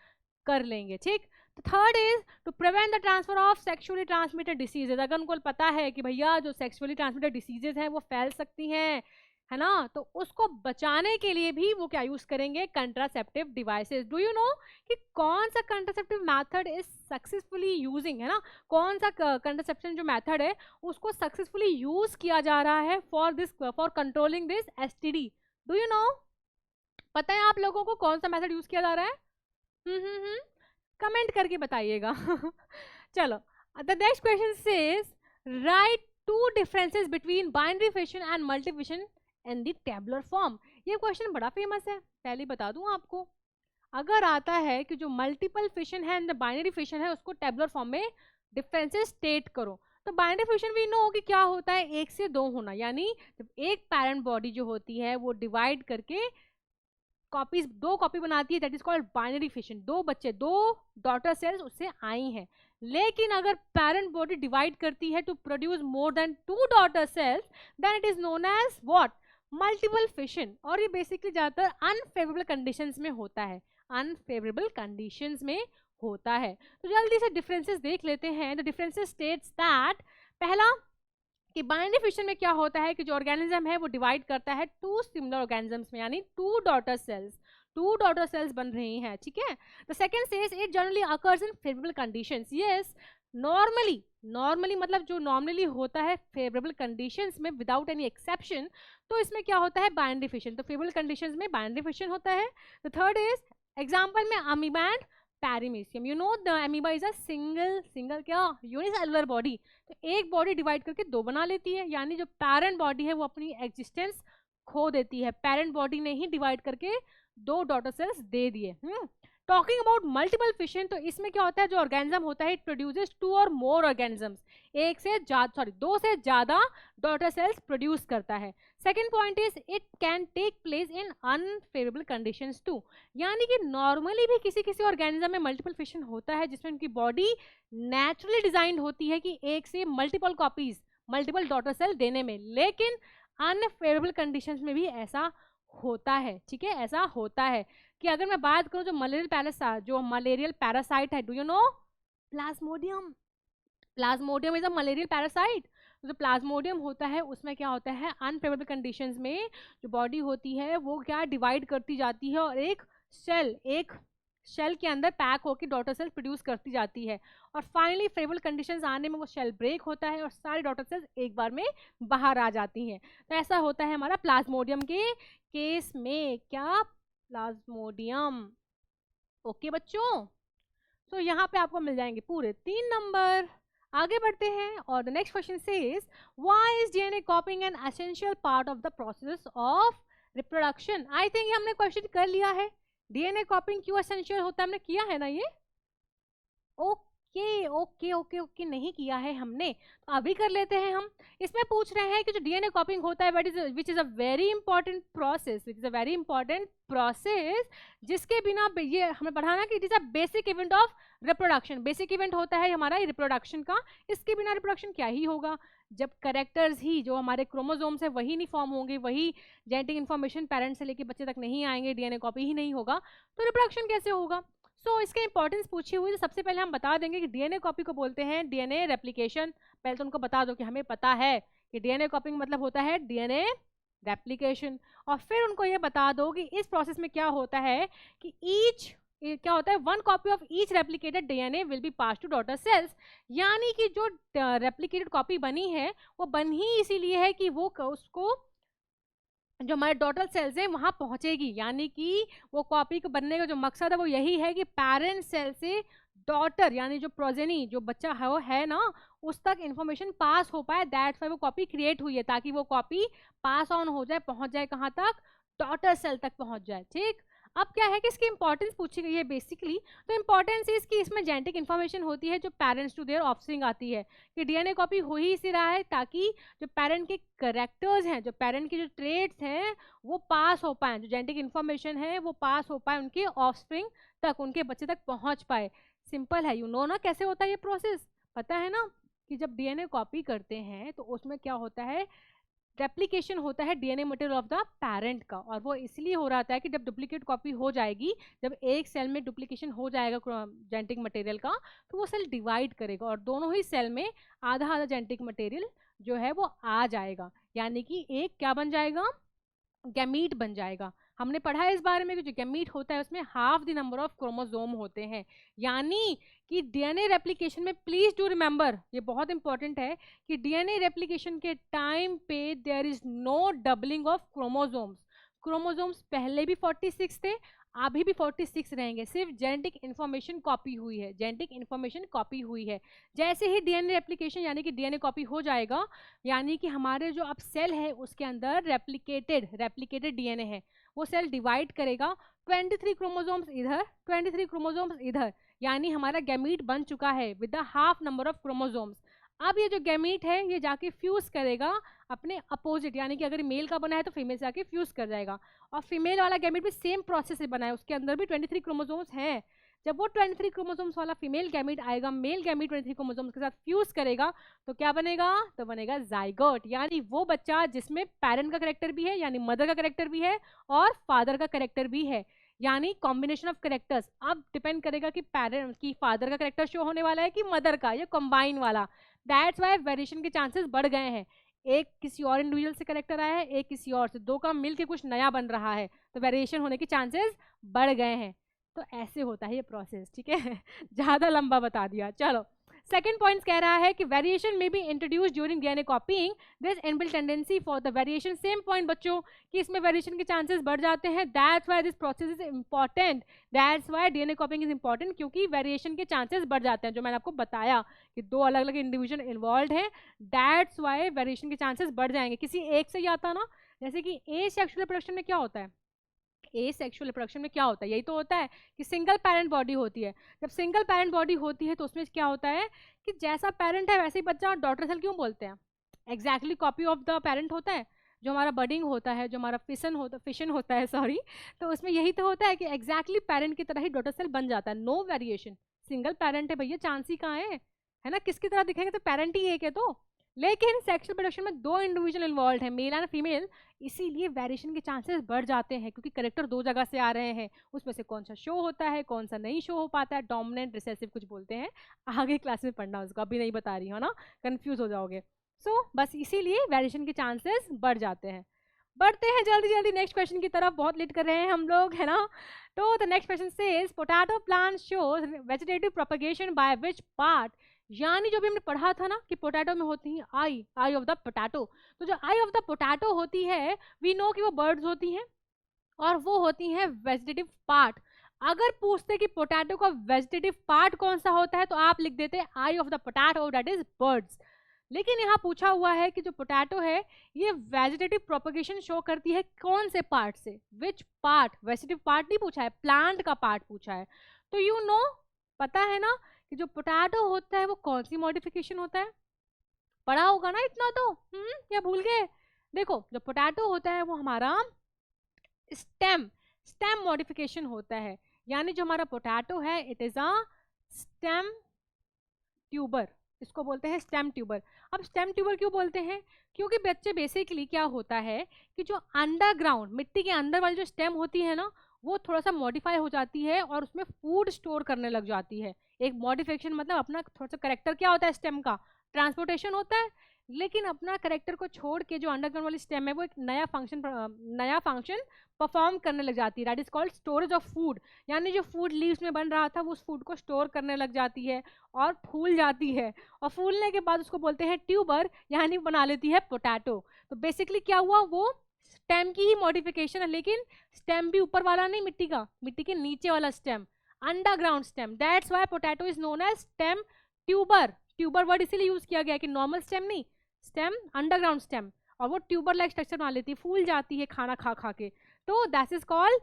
कर लेंगे। ठीक, तो third is to prevent the transfer of sexually transmitted diseases. अगर उनको पता है कि भैया जो सेक्सुअली ट्रांसमिटेड डिसीजेज हैं वो फैल सकती हैं, है ना, तो उसको बचाने के लिए भी वो क्या यूज करेंगे, contraceptive devices. Do you no कि कौन सा contraceptive method is successfully using, है ना, कौन सा कंट्रासेप्शन जो मेथड है उसको सक्सेसफुली यूज किया जा रहा है for controlling this STD. Do you no, पता है आप लोगों को कौन सा मेथड यूज किया जा रहा है? कमेंट करके बताइएगा। चलो, the next question says right 2 differences between binary fission and multi fission in the tabular form. ये क्वेश्चन बड़ा फेमस है, पहले बता दूं आपको। अगर आता है कि जो मल्टीपल फिशन है एंड बाइनरी फिशन है उसको टेबुलर फॉर्म में डिफरेंसेस स्टेट करो, तो बाइनरी फिशन भी नो कि क्या होता है, 1 से 2 होना, यानी जब एक पेरेंट बॉडी जो होती है वो डिवाइड करके कॉपीज 2 कॉपी बनाती है, that is called binary fission. 2 बच्चे 2 डॉटर सेल्स उससे आई हैं। लेकिन अगर पेरेंट बॉडी डिवाइड करती है to produce more than 2 daughter cells, then it is known as what, multiple fission. और ये बेसिकली ज्यादातर अनफेवरेबल कंडीशंस में होता है, अनफेवरेबल कंडीशंस में होता है। तो जल्दी से डिफरेंसेस देख लेते हैं। द डिफरेंसेस स्टेट्स दैट, पहला कि बाइनरी फिशन में क्या होता है कि जो ऑर्गेनिज्म है वो डिवाइड करता है 2 सिमिलर ऑर्गेनिजम्स में, यानी 2 डॉटर सेल्स बन रही हैं। ठीक है, the second says it generally occurs in favourable conditions. Yes, normally मतलब जो नॉर्मली होता है फेवरेबल कंडीशंस में विदाउट एनी एक्सेप्शन, तो इसमें क्या होता है, बाइनरी फिशन। तो फेवरेबल कंडीशंस में बाइनरी फिशन होता है। द थर्ड इज एग्जांपल में amoeba and paramecium. You know the amoeba is a single क्या, यूनिसेलुलर बॉडी। तो एक बॉडी डिवाइड करके 2 बना लेती है, यानी जो पेरेंट बॉडी है वो अपनी एग्जिस्टेंस खो देती है, पेरेंट बॉडी ने ही डिवाइड करके 2 डॉटर सेल्स दे दिए। टॉकिंग अबाउट मल्टीपल फिशन, तो इसमें क्या होता है, जो ऑर्गेनिज्म होता है इट प्रोड्यूसेस 2 और मोर ऑर्गेनिजम्स, दो से ज्यादा डॉटर सेल्स प्रोड्यूस करता है। Second point is it can take place in unfavourable conditions too, यानी कि नॉर्मली भी किसी किसी ऑर्गेनिज्म में मल्टीपल फिशन होता है जिसमें उनकी बॉडी नेचुरली डिजाइंड होती है कि एक से multiple copies, multiple daughter cell देने में, लेकिन अनफेवरेबल कंडीशंस में भी ऐसा होता है। ठीक है, ऐसा होता है कि अगर मैं बात करूं जो मलेरियल पैरासाइट है, do you no Plasmodium, Plasmodium is a malarial parasite. जो प्लाज्मोडियम होता है उसमें क्या होता है, अनफेवरेबल कंडीशंस में जो बॉडी होती है वो क्या डिवाइड करती जाती है और एक शेल के अंदर पैक होकर डॉटर सेल्स प्रोड्यूस करती जाती है, और फाइनली फेवरेबल कंडीशंस आने में वो शेल ब्रेक होता है और सारी डॉटर सेल्स एक बार में बाहर आ जाती हैं। तो ऐसा होता है हमारा प्लाज्मोडियम के केस में। क्या, प्लाज्मोडियम। ओके बच्चों, तो यहाँ पे आपको मिल जाएंगे पूरे 3 नंबर। आगे बढ़ते हैं और the next question says why is DNA कॉपिंग an essential part of the process of reproduction. I think हमने क्वेश्चन कर लिया है, डीएनए कॉपिंग क्यों एसेंशियल होता है, हमने किया है ना ये। ओके ओके ओके ओके, नहीं किया है हमने, तो अभी कर लेते हैं हम। इसमें पूछ रहे हैं कि जो डीएनए कॉपिंग होता है which is a very important process, जिसके बिना ये हमें पढ़ाना कि it is a basic event of reproduction. Basic event होता है हमारा रिप्रोडक्शन का, इसके बिना रिप्रोडक्शन क्या ही होगा, जब कैरेक्टर्स ही जो हमारे क्रोमोसोम्स है वही नहीं फॉर्म होंगे, वही जेनेटिक इन्फॉर्मेशन पेरेंट्स से लेके बच्चे तक नहीं आएंगे, डीएनए कॉपी ही नहीं होगा, तो रिप्रोडक्शन कैसे होगा। सो इसके इंपॉर्टेंस पूछी हुई, तो सबसे पहले हम बता देंगे कि डीएनए कॉपी को बोलते हैं डीएनए रेप्लिकेशन। पहले तो उनको बता दो कि हमें पता है कि डीएनए कॉपिंग मतलब होता है डीएनए रेप्लिकेशन, और फिर उनको ये बता दो कि इस प्रोसेस में क्या होता है कि क्या होता है, 1 copy of each replicated DNA will be pass to daughter cells, यानी कि जो रेप्लिकेटेड कॉपी बनी है वो बनी ही इसीलिए है कि वो उसको जो हमारे डॉटर सेल्स है वहां पहुंचेगी, यानी कि वो कॉपी को बनने का जो मकसद है वो यही है कि पेरेंट सेल से डॉटर यानी जो प्रोजेनी जो बच्चा है वो है ना उस तक इंफॉर्मेशन पास हो पाए। दैट्स व्हाई वो कॉपी क्रिएट हुई है, ताकि वो कॉपी पास ऑन हो जाए, पहुंच जाए कहाँ तक, डॉटर सेल तक पहुंच जाए। ठीक, अब क्या है कि इसकी इंपॉर्टेंस पूछी गई है बेसिकली, तो इंपॉर्टेंस इसकी इसमें जेनेटिक इन्फॉर्मेशन होती है जो पेरेंट्स टू देयर ऑफस्प्रिंग आती है, कि डीएनए कॉपी हो ही इसी रहा है ताकि जो पेरेंट के करेक्टर्स हैं, जो पेरेंट के जो ट्रेट्स हैं वो पास हो पाए, जो जेनेटिक इन्फॉर्मेशन है वो पास हो पाए उनके ऑफस्प्रिंग तक, उनके बच्चे तक पहुंच पाए। सिंपल है, यू नो ना कैसे होता है ये प्रोसेस, पता है ना कि जब डीएनए कॉपी करते हैं तो उसमें क्या होता है, रेप्लिकेशन होता है DNA material of the parent का, और वो इसलिए हो रहा है कि जब डुप्लीकेट कॉपी हो जाएगी, जब एक सेल में डुप्लीकेशन हो जाएगा जेनेटिक मटेरियल का, तो वो सेल डिवाइड करेगा और दोनों ही सेल में आधा आधा जेनेटिक मटेरियल जो है वो आ जाएगा, यानी कि एक क्या बन जाएगा, गैमीट बन जाएगा। हमने पढ़ा है इस बारे में कि जो गैमीट होता है उसमें half the number of chromosome होते हैं, यानी कि डीएनए रेप्लिकेशन में प्लीज डू रिमेंबर, ये बहुत इंपॉर्टेंट है कि डीएनए रेप्लिकेशन के टाइम पे there is no doubling of chromosomes. Chromosomes पहले भी 46 थे, अभी भी 46 रहेंगे, सिर्फ जेनेटिक इन्फॉर्मेशन कॉपी हुई है, जेनेटिक इन्फॉर्मेशन कॉपी हुई है। जैसे ही डीएनए रेप्लिकेशन यानी कि डीएनए कॉपी हो जाएगा, यानी कि हमारे जो अब सेल है उसके अंदर रेप्लिकेटेड डीएनए है, वो सेल डिवाइड करेगा, 23 क्रोमोसोम्स इधर 23 क्रोमोसोम्स इधर, यानी हमारा गैमीट बन चुका है with the half number of chromosomes. अब ये जो गैमीट है ये जाके फ्यूज करेगा अपने अपोजिट, यानी कि अगर मेल का बना है तो फीमेल से जाके फ्यूज कर जाएगा, और फीमेल वाला गैमीट भी सेम प्रोसेस से बना है, उसके अंदर भी 23 क्रोमोसोम्स हैं। जब वो 23 क्रोमोसोम्स वाला फीमेल गैमीट आएगा, मेल गैमीट 23 क्रोमोसोम्स के साथ फ्यूज करेगा, तो क्या बनेगा, तो बनेगा जाइगोट, यानी वो बच्चा जिसमें पेरेंट का कैरेक्टर भी है यानी मदर का कैरेक्टर भी है और फादर का कैरेक्टर भी है, यानी कॉम्बिनेशन ऑफ कैरेक्टर्स। अब डिपेंड करेगा कि पेरेंट की फादर का कैरेक्टर शो होने वाला है कि मदर का, ये कंबाइन वाला। दैट्स व्हाई वेरिएशन के चांसेस बढ़ गए हैं, एक किसी और इंडिविजुअल से कैरेक्टर आया है, एक किसी और से, दो का मिलके कुछ नया बन रहा है, तो वेरिएशन होने के चांसेस बढ़ गए हैं। तो ऐसे होता है ये प्रोसेस, ठीक है ज्यादा लंबा बता दिया। चलो सेकेंड पॉइंट कह रहा है कि वेरिएशन में be introduce during DNA कॉपिंग, this inbuilt tendency for the variation, same point बच्चों कि इसमें वेरिएशन के चांसेस बढ़ जाते हैं। That's why this process is important, that's why DNA कॉपिंग is important, क्योंकि वेरिएशन के चांसेस बढ़ जाते हैं, जो मैंने आपको बताया कि दो अलग अलग इंडिविजुअल इन्वॉल्व हैं, दैट्स व्हाई वेरिएशन के चांसेस बढ़ जाएंगे। किसी एक से ही आता ना, जैसे कि ए सेक्सुअल रिप्रोडक्शन में क्या होता है, एसेक्सुअल रिप्रोडक्शन में क्या होता है, यही तो होता है कि सिंगल पेरेंट बॉडी होती है। जब सिंगल पेरेंट बॉडी होती है तो उसमें क्या होता है कि जैसा पेरेंट है वैसे ही बच्चा, डॉटर सेल क्यों बोलते हैं, exactly copy of the parent होता है। जो हमारा बडिंग होता है, जो हमारा फिशन होता है सॉरी, तो उसमें यही तो होता है कि एग्जैक्टली पेरेंट की तरह ही डॉटर सेल बन जाता है, नो वेरिएशन। सिंगल पेरेंट है भैया, चांस ही कहाँ है ना, किसकी तरह दिखेंगे, तो पेरेंट ही एक है तो। लेकिन सेक्सुअल प्रोडक्शन में 2 इंडिविजुअल इन्वॉल्व है, मेल एंड फीमेल, इसीलिए वेरिएशन के चांसेस बढ़ जाते हैं, क्योंकि करेक्टर 2 जगह से आ रहे हैं, उसमें से कौन सा शो होता है कौन सा नहीं शो हो पाता है, डोमिनेंट रिसेसिव कुछ बोलते हैं, आगे क्लास में पढ़ना उसको, अभी नहीं बता रही हो ना, कंफ्यूज हो जाओगे। बस इसीलिए वेरिएशन के चांसेस बढ़ जाते हैं। बढ़ते हैं जल्दी जल्दी नेक्स्ट क्वेश्चन की तरफ, बहुत लेट कर रहे हैं हम लोग, है ना। तो the next question says potato plant shows vegetative propagation by which part, यानी जो भी हमने पढ़ा था ना कि पोटैटो में होती है आई ऑफ द पोटैटो, तो जो आई ऑफ द पोटैटो होती है वी नो कि वो बर्ड्स होती हैं और वो होती हैं वेजिटेटिव पार्ट। अगर पूछते कि पोटैटो का वेजिटेटिव पार्ट कौन सा होता है तो आप लिख देते eye of the potato, that is birds. लेकिन यहाँ पूछा हुआ है कि जो पोटैटो है ये वेजिटेटिव प्रोपगेशन शो करती है कौन से पार्ट से, विच पार्ट, वेजिटेटिव पार्ट नहीं पूछा है, प्लांट का पार्ट पूछा है। तो यू नो पता है ना कि जो पोटैटो होता है वो कौन सी मॉडिफिकेशन होता है, पढ़ा होगा ना इतना तो, या भूल गए। देखो जो पोटैटो होता है वो हमारा स्टेम मॉडिफिकेशन होता है, यानी जो हमारा पोटैटो है it is a stem tuber, इसको बोलते हैं स्टेम ट्यूबर। अब स्टेम ट्यूबर क्यों बोलते हैं, क्योंकि बच्चे बेसिकली क्या होता है कि जो अंडरग्राउंड मिट्टी के अंदर वाली जो स्टेम होती है ना वो थोड़ा सा मॉडिफाई हो जाती है और उसमें फूड स्टोर करने लग जाती है। एक मॉडिफिकेशन मतलब अपना थोड़ा सा करेक्टर क्या होता है, स्टेम का ट्रांसपोर्टेशन होता है, लेकिन अपना करेक्टर को छोड़ के जो अंडरग्राउंड वाली स्टेम है वो एक नया फंक्शन परफॉर्म करने लग जाती है, that is called storage of food. यानी जो फूड लीव्स में बन रहा था वो उस फूड को स्टोर करने लग जाती है और फूल जाती है, और फूलने के बाद उसको बोलते हैं ट्यूबर, यानी बना लेती है पोटैटो। तो बेसिकली क्या हुआ, वो स्टेम की ही मॉडिफिकेशन है, लेकिन स्टेम भी ऊपर वाला नहीं मिट्टी का, मिट्टी के नीचे वाला stem, underground stem, that's why potato is known as stem tuber. Tuber word इसीलिए यूज किया गया कि नॉर्मल स्टेम नहीं, स्टेम अंडरग्राउंड स्टेम, और वो ट्यूबर लाइक स्ट्रक्चर बना लेती है, फूल जाती है खाना खा खा के, तो that is called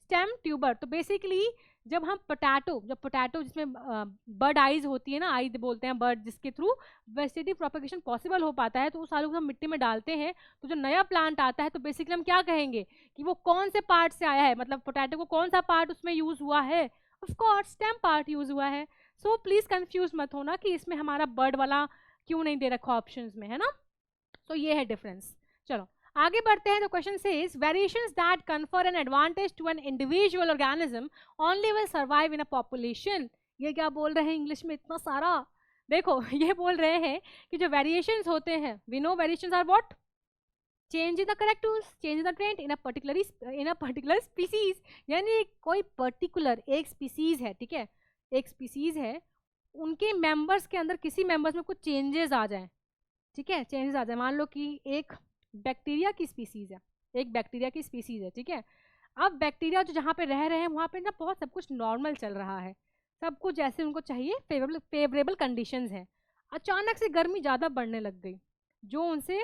stem tuber. तो बेसिकली जब हम पोटैटो जिसमें बर्ड आईज होती है ना, आई बोलते हैं बर्ड, जिसके थ्रू वेजिटेटिव प्रोपगेशन पॉसिबल हो पाता है, तो उस आलू को हम मिट्टी में डालते हैं तो जो नया प्लांट आता है तो बेसिकली हम क्या कहेंगे कि वो कौन से पार्ट से आया है, मतलब पोटैटो को कौन सा पार्ट उसमें यूज हुआ है, of course stem part use हुआ है। सो प्लीज कंफ्यूज मत होना कि इसमें हमारा बर्ड वाला क्यों नहीं दे रखा ऑप्शंस में, है ना। तो ये है डिफरेंस। चलो आगे बढ़ते हैं। तो question says variations that confer an advantage to an individual organism only will survive in a population. ये क्या बोल रहे हैं इंग्लिश में इतना सारा, देखो ये बोल रहे हैं कि जो वेरिएशंस होते हैं, we know variations are what, change in the characters, change in the trend in a particular species, यानी कोई पर्टिकुलर एक स्पीसीज है, ठीक है, एक स्पीसीज है, उनके मेंबर्स के अंदर किसी मेंबर्स में कुछ चेंजेस आ जाएं, ठीक है, चेंजेस आ जाए। मान लो कि एक बैक्टीरिया की स्पीसीज है, एक बैक्टीरिया की स्पीसीज है, ठीक है। अब बैक्टीरिया जो जहाँ पे रह रहे हैं वहाँ पे ना बहुत सब कुछ नॉर्मल चल रहा है, सब कुछ जैसे उनको चाहिए, फेवरेबल कंडीशंस हैं। अचानक से गर्मी ज़्यादा बढ़ने लग गई जो उनसे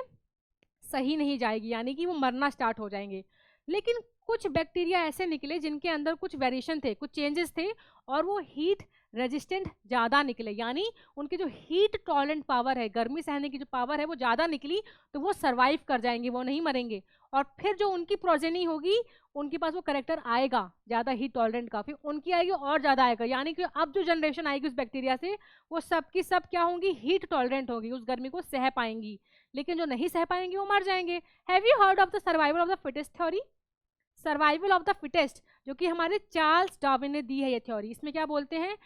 सही नहीं जाएगी, यानी कि वो मरना स्टार्ट हो जाएंगे। लेकिन कुछ बैक्टीरिया ऐसे निकले जिनके अंदर कुछ वेरिएशन थे, कुछ चेंजेस थे, और वो हीट रेजिस्टेंट ज़्यादा निकले, यानी उनकी जो हीट टॉलरेंट पावर है, गर्मी सहने की जो पावर है वो ज़्यादा निकली, तो वो सर्वाइव कर जाएंगे, वो नहीं मरेंगे। और फिर जो उनकी प्रोजेनी होगी उनके पास वो करेक्टर आएगा ज़्यादा हीट टॉलरेंट का, फिर उनकी आएगी और ज़्यादा आएगा, यानी कि अब जो जनरेशन आएगी उस बैक्टीरिया से वो सब की सब क्या होंगी, हीट टॉलरेंट होगी, उस गर्मी को सह पाएंगी। लेकिन जो नहीं सह पाएंगे वो मर जाएंगे। Have you heard of the survival of the fittest theory, survival of the fittest, जो कि हमारे चार्ल्स डार्विन ने दी है ये थ्योरी। इसमें क्या बोलते हैं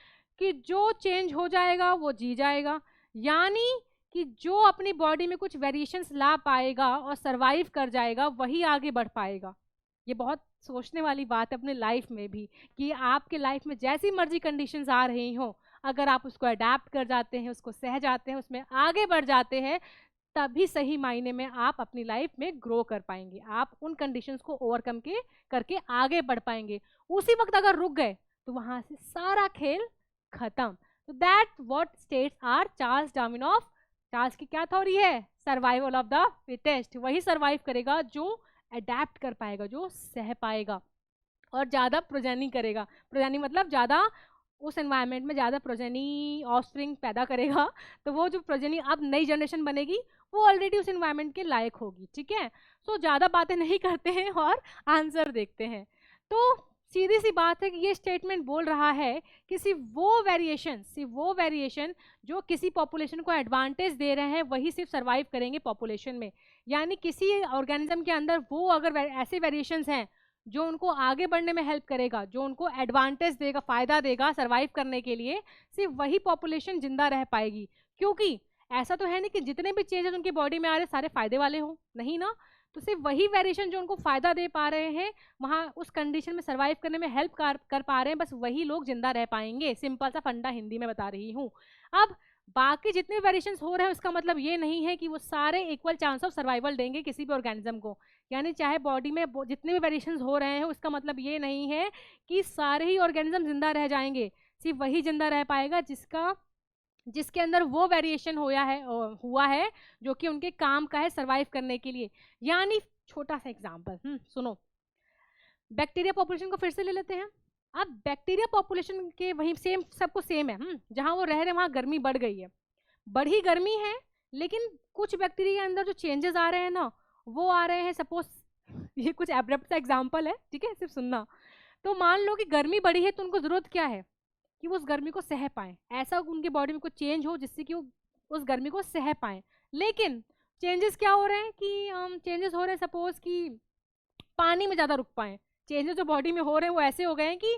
कि जो चेंज हो जाएगा वो जी जाएगा, यानी कि जो अपनी बॉडी में कुछ वेरिएशंस ला पाएगा और सरवाइव कर जाएगा वही आगे बढ़ पाएगा। ये बहुत सोचने वाली बात है अपने लाइफ में भी, कि आपके लाइफ में जैसी मर्जी कंडीशंस आ रही हो, अगर आप उसको अडेप्ट कर जाते हैं, उसको सह जाते हैं, उसमें आगे बढ़ जाते हैं, तभी सही मायने में आप अपनी लाइफ में ग्रो कर पाएंगे, आप उन कंडीशंस को ओवरकम करके आगे बढ़ पाएंगे। उसी वक्त अगर रुक गए तो वहां से सारा खेल खत्म। तो that what states are Charles Darwin of, Charles की क्या थ्योरी है, सर्वाइवल ऑफ द फिटेस्ट। वही सर्वाइव करेगा जो अडेप्ट कर पाएगा, जो सह पाएगा। और ज़्यादा प्रोजेनी करेगा। प्रोजेनी मतलब ज़्यादा उस एनवायरनमेंट में ज़्यादा प्रोजेनी ऑफस्प्रिंग पैदा करेगा। तो वो जो प्रोजेनी अब नई जनरेशन बनेगी वो ऑलरेडी उस एनवायरनमेंट के लायक होगी। ठीक है, सो ज़्यादा बातें नहीं करते हैं और आंसर देखते हैं। तो सीधी सी बात है कि ये स्टेटमेंट बोल रहा है कि सिर्फ वो वेरिएशन जो किसी पॉपुलेशन को एडवांटेज दे रहे हैं वही सिर्फ सर्वाइव करेंगे पॉपुलेशन में। यानी किसी ऑर्गेनिज्म के अंदर वो अगर ऐसे वेरिएशंस हैं जो उनको आगे बढ़ने में हेल्प करेगा, जो उनको एडवांटेज देगा, फायदा देगा सर्वाइव करने के लिए, सिर्फ वही पॉपुलेशन जिंदा रह पाएगी। क्योंकि ऐसा तो है नहीं कि जितने भी चेंजेस उनकी बॉडी में आ रहे सारे फायदे वाले हों, नहीं ना। तो सिर्फ वही वेरिएशन जो उनको फायदा दे पा रहे हैं, वहाँ उस कंडीशन में सर्वाइव करने में हेल्प कर पा रहे हैं, बस वही लोग जिंदा रह पाएंगे। सिंपल सा फंडा हिंदी में बता रही हूँ। अब बाकी जितने वेरिएशंस हो रहे हैं उसका मतलब ये नहीं है कि वो सारे इक्वल चांस ऑफ सर्वाइवल देंगे किसी भी ऑर्गेनिज्म को। यानी चाहे बॉडी में जितने भी वेरिएशंस हो रहे हैं उसका मतलब ये नहीं है कि सारे ही ऑर्गेनिज्म जिंदा रह जाएंगे। सिर्फ वही जिंदा रह पाएगा जिसके अंदर वो वेरिएशन हुआ है जो कि उनके काम का है सर्वाइव करने के लिए। यानी छोटा सा एग्जांपल सुनो, बैक्टीरिया पॉपुलेशन को फिर से ले लेते हैं। अब बैक्टीरिया पॉपुलेशन के वही सेम, सबको सेम है, जहां वो रह रहे हैं वहां गर्मी बढ़ गई है, बढ़ी गर्मी है, लेकिन कुछ बैक्टीरिया के अंदर जो चेंजेस आ रहे हैं ना, वो आ रहे हैं, सपोज ये कुछ एब्रप्ट सा एग्जांपल है, ठीक है, सिर्फ सुनना। तो मान लो कि गर्मी बढ़ी है, तो उनको जरूरत क्या है कि वो उस गर्मी को सह पाएं, ऐसा उनकी बॉडी में कुछ चेंज हो जिससे कि वो उस गर्मी को सह पाएं। लेकिन चेंजेस क्या हो रहे हैं कि चेंजेस हो रहे हैं सपोज कि पानी में ज़्यादा रुक पाएं। चेंजेस जो बॉडी में हो रहे हैं वो ऐसे हो गए हैं कि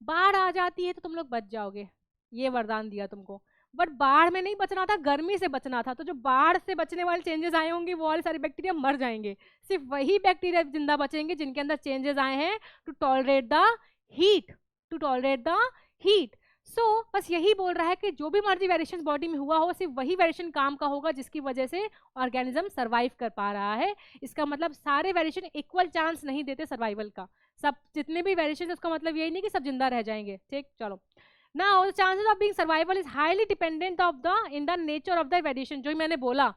बाढ़ आ जाती है तो तुम लोग बच जाओगे, ये वरदान दिया तुमको, बट बाढ़ में नहीं बचना था, गर्मी से बचना था। तो जो बाढ़ से बचने वाले चेंजेस आए होंगे वो वाले सारे बैक्टीरिया मर जाएंगे, सिर्फ वही बैक्टीरिया जिंदा बचेंगे जिनके अंदर चेंजेस आए हैं टू टॉलरेट द हीट। सो बस यही बोल रहा है कि जो भी मर्जी वेरिएशन बॉडी में हुआ हो, सिर्फ वही वेरिएशन काम का होगा जिसकी वजह से ऑर्गेनिज्म सर्वाइव कर पा रहा है। इसका मतलब सारे वेरिएशन इक्वल चांस नहीं देते सर्वाइवल का। सब जितने भी वेरिएशन, उसका मतलब यही नहीं कि सब जिंदा रह जाएंगे। ठीक, चलो। Now the chances of being survival is highly dependent in the nature of the variation. जो मैंने बोला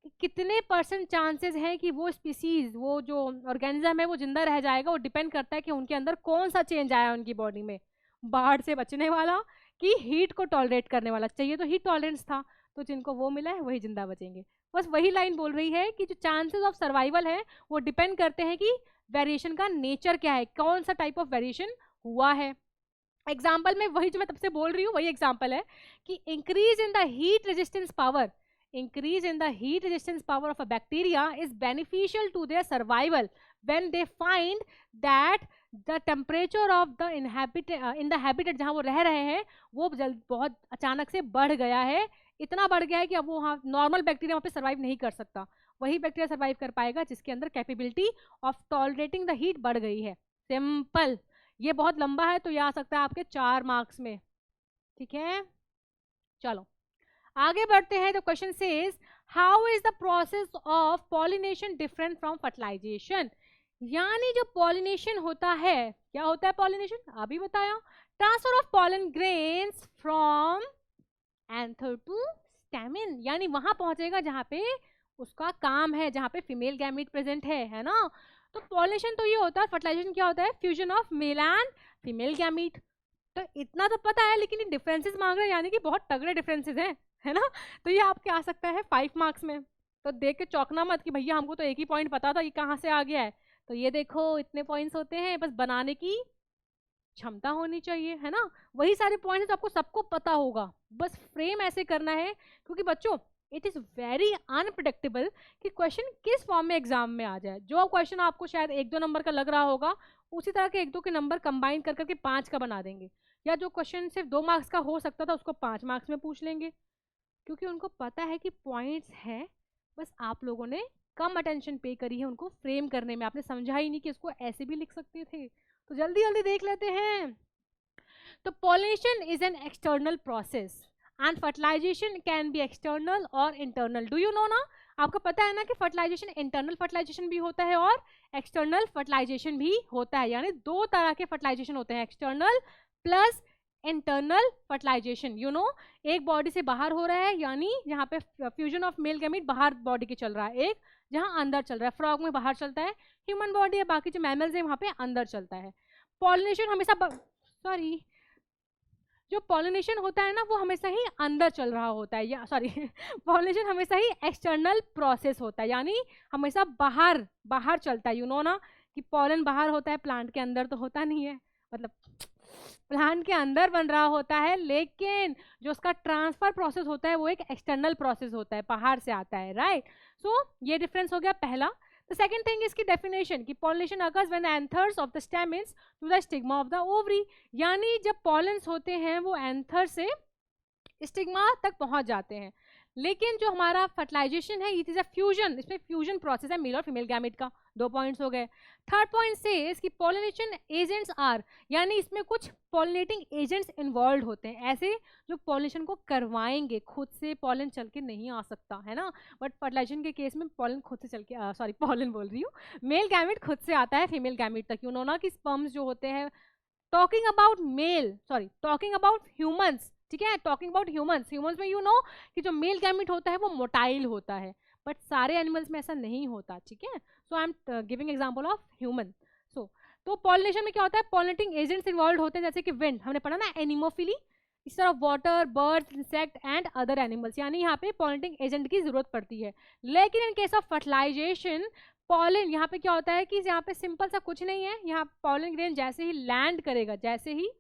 कि कितने % चांसेस हैं कि वो स्पीसीज, वो जो ऑर्गेनिज्म है वो जिंदा रह जाएगा, वो डिपेंड करता है कि उनके अंदर कौन सा चेंज आया उनकी बॉडी में, बाढ़ से बचने वाला कि हीट को टॉलरेट करने वाला। चाहिए तो हीट टॉलरेंस था, तो जिनको वो मिला है वही जिंदा बचेंगे। बस वही लाइन बोल रही है कि जो चांसेस ऑफ सर्वाइवल है वो डिपेंड करते हैं कि वेरिएशन का नेचर क्या है, कौन सा टाइप ऑफ वेरिएशन हुआ है। एग्जाम्पल में वही जो मैं तब से बोल रही हूँ वही एग्जाम्पल है कि increase in the heat resistance power of a bacteria is beneficial to their survival when they find that the temperature of the in the habitat जहाँ वो रह रहे हैं वो बहुत अचानक से बढ़ गया है, इतना बढ़ गया है कि अब वो वहाँ नॉर्मल बैक्टीरिया वहाँ पे सर्वाइव नहीं कर सकता। वही बैक्टीरिया सर्वाइव कर पाएगा जिसके अंदर capability of tolerating the heat बढ़ गई है। सिंपल। ये बहुत लंबा है तो ये आ सकता है आपके 4 मार्क्स में। ठीक है, चलो आगे बढ़ते हैं। The question says how is the process of pollination different from fertilisation. यानी जो पॉलिनेशन होता है, क्या होता है पॉलिनेशन, अभी बताया, transfer of pollen grains from anther to stamen. यानी वहां पहुंचेगा जहां पे उसका काम है, जहां पे फीमेल गैमीट प्रेजेंट है ना। तो पॉलिनेशन तो ये होता है, फर्टिलाइजेशन क्या होता है, fusion of male and female gamete. तो इतना तो पता है, लेकिन ये डिफरेंसेस मांग रहे हैं, यानी कि बहुत तगड़े डिफरेंसेस हैं, है ना। तो ये आपके आ सकता है 5 मार्क्स में। तो देख के चौंकना मत कि भैया हमको तो एक ही पॉइंट पता था, ये कहाँ से आ गया है। तो ये देखो इतने पॉइंट्स होते हैं, बस बनाने की क्षमता होनी चाहिए, है ना। वही सारे पॉइंट्स आपको सबको पता होगा, बस फ्रेम ऐसे करना है। क्योंकि बच्चों इट इज़ वेरी अनप्रेडिक्टेबल कि क्वेश्चन किस फॉर्म में एग्जाम में आ जाए। जो क्वेश्चन आपको शायद 1-2 नंबर का लग रहा होगा, उसी तरह के 1-2 के नंबर कंबाइन कर करके 5 का बना देंगे। या जो क्वेश्चन सिर्फ 2 मार्क्स का हो सकता था उसको 5 मार्क्स में पूछ लेंगे, क्योंकि उनको पता है कि पॉइंट्स हैं, बस आप लोगों ने कम अटेंशन पे करी है उनको फ्रेम करने में। आपने समझा ही नहीं कि इसको ऐसे भी लिख सकते थे। तो जल्दी जल्दी देख लेते हैं। तो pollination is an external process and fertilisation can be external और इंटरनल। डू यू नो ना, आपको पता है ना कि फर्टिलाइजेशन इंटरनल फर्टिलाइजेशन भी होता है और एक्सटर्नल फर्टिलाइजेशन भी होता है। यानी 2 तरह के फर्टिलाइजेशन होते हैं, external plus internal fertilisation. You know, एक बॉडी से बाहर हो रहा है, यानी यहाँ पे फ्यूजन ऑफ मेल गैमीट बाहर बॉडी के चल रहा है, एक जहाँ अंदर चल रहा है। फ्रॉग में बाहर चलता है, ह्यूमन बॉडी है, बाकी जो मैमल्स है वहाँ पे अंदर चलता है। पॉलिनेशन हमेशा सॉरी जो पॉलिनेशन होता है ना वो हमेशा ही अंदर चल रहा होता है, या सॉरी पॉलिनेशन हमेशा ही एक्सटर्नल प्रोसेस होता है, यानी हमेशा बाहर बाहर चलता है। यू नो ना कि पॉलन बाहर होता है, प्लांट के अंदर तो होता नहीं है, मतलब प्लांट के अंदर बन रहा होता है, लेकिन जो उसका ट्रांसफर प्रोसेस होता है वो एक एक्सटर्नल प्रोसेस होता है, बाहर से आता है, राइट। सो ये डिफरेंस हो गया पहला। The second thing is की definition कि pollination occurs when anthers of the stamens to the stigma of the ovary, यानी जब pollens होते हैं वो एंथर से स्टिग्मा तक पहुंच जाते हैं। लेकिन जो हमारा फर्टिलाइजेशन है इट इज अ फ्यूजन, इसमें फ्यूजन प्रोसेस है मेल और फीमेल गैमेट का। 2 पॉइंट्स हो गए। थर्ड पॉइंट से इसकी पॉलिनेशन एजेंट्स आर, यानी इसमें कुछ पॉलिनेटिंग एजेंट्स इन्वॉल्व होते हैं, ऐसे जो पॉलिनेशन को करवाएंगे। खुद से पॉलन चल के नहीं आ सकता है ना, बट फर्टिलाइजेशन के केस में पॉलन खुद से चल के सॉरी पॉलन बोल रही हूँ, मेल गैमेट खुद से आता है फीमेल गैमेट तक। यू नो ना कि स्पर्म्स जो होते हैं, talking about male sorry talking about humans, ठीक है, टॉकिंग अबाउट ह्यूमंस, ह्यूमंस में यू नो कि जो मेल गैमेट होता है वो मोटाइल होता है, बट सारे एनिमल्स में ऐसा नहीं होता, ठीक है। So I am giving example of human. So तो पॉलिनेशन में क्या होता है, पॉलिनेटिंग एजेंट्स इन्वॉल्व होते हैं, जैसे कि विंड हमने पढ़ा ना, एनिमोफिली, इस तरह water, birds, insect and other animals, यानी यहाँ पे पॉलिनेटिंग एजेंट की जरूरत पड़ती है। लेकिन in case of fertilisation pollen यहाँ पे क्या होता है कि यहाँ पे सिंपल सा कुछ नहीं है, यहाँ पॉलन ग्रेन जैसे ही लैंड करेगा, जैसे ही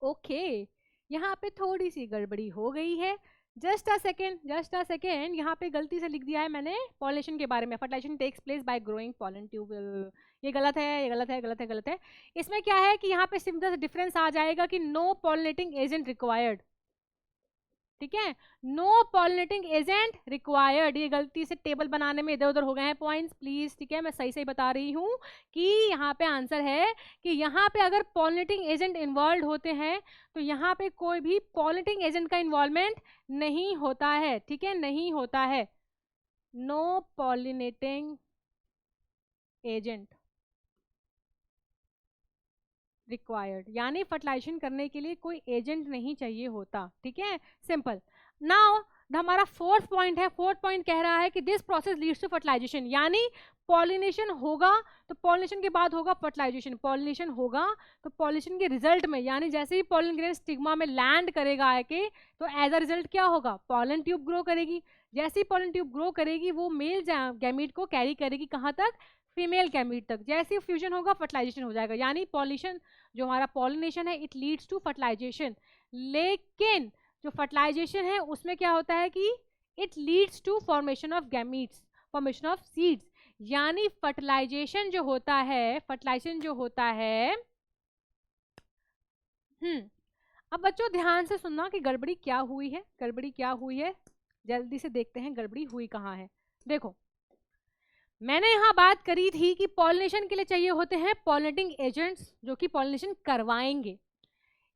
ओके यहाँ पे थोड़ी सी गड़बड़ी हो गई है, जस्ट अ सेकेंड, यहाँ पे गलती से लिख दिया है मैंने पॉलिनेशन के बारे में, fertilisation takes place by growing pollen tube, ये गलत है, ये गलत है, गलत है, गलत है। इसमें क्या है कि यहाँ पे सिंपल डिफरेंस आ जाएगा कि नो पॉलिनेटिंग एजेंट रिक्वायर्ड, ठीक है, नो पॉलिनेटिंग एजेंट रिक्वायर्ड। ये गलती से टेबल बनाने में इधर उधर हो गए हैं पॉइंट्स, प्लीज, ठीक है, मैं सही सही बता रही हूँ कि यहाँ पे आंसर है कि यहाँ पे अगर पॉलिनेटिंग एजेंट इन्वॉल्व होते हैं तो यहाँ पे कोई भी पॉलिनेटिंग एजेंट का इन्वॉल्वमेंट नहीं होता है, ठीक है, नहीं होता है, नो पॉलिनेटिंग एजेंट रिक्वायर्ड, यानी फर्टिलाइजेशन करने के लिए कोई एजेंट नहीं चाहिए होता, ठीक है, सिंपल। नाउ हमारा फोर्थ पॉइंट है, फोर्थ पॉइंट कह रहा है कि this process leads to fertilisation, यानी पॉलिनेशन होगा तो पॉलिनेशन के बाद होगा फर्टिलाइजेशन, पॉलिनेशन होगा तो पॉलिनेशन के रिजल्ट में, यानी जैसे ही पॉलन ग्रेन स्टिग्मा में लैंड करेगा आके तो एज अ रिजल्ट क्या होगा, पॉलन ट्यूब ग्रो करेगी। जैसे ही पॉलन ट्यूब ग्रो करेगी वो मेल गैमीट को कैरी करेगी कहाँ तक, फीमेल गैमीट तक। जैसे ही फ्यूजन होगा फर्टिलाइजेशन हो जाएगा, यानी पॉलिनेशन जो हमारा पॉलिनेशन है इट लीड्स टू फर्टिलाइजेशन। लेकिन जो फर्टिलाइजेशन है उसमें क्या होता है कि it leads to formation of gametes, formation of seeds, यानी फर्टिलाइजेशन जो होता है, फर्टिलाइजेशन जो होता है अब बच्चों ध्यान से सुनना कि गड़बड़ी क्या हुई है, गड़बड़ी क्या हुई है, जल्दी से देखते हैं गड़बड़ी हुई कहाँ है। देखो मैंने यहाँ बात करी थी कि पॉलिनेशन के लिए चाहिए होते हैं पॉलिनेटिंग एजेंट्स जो कि पॉलिनेशन करवाएंगे।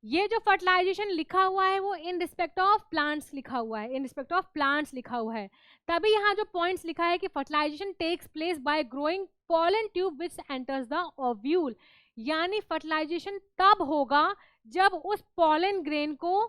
ये जो फर्टिलाइजेशन लिखा हुआ है वो इन रिस्पेक्ट ऑफ प्लांट्स लिखा हुआ है, इन रिस्पेक्ट ऑफ प्लांट्स लिखा हुआ है। तभी यहाँ जो पॉइंट्स लिखा है कि fertilisation takes place by growing pollen tube which enters the ovule, यानी फर्टिलाइजेशन तब होगा जब उस पॉलन ग्रेन को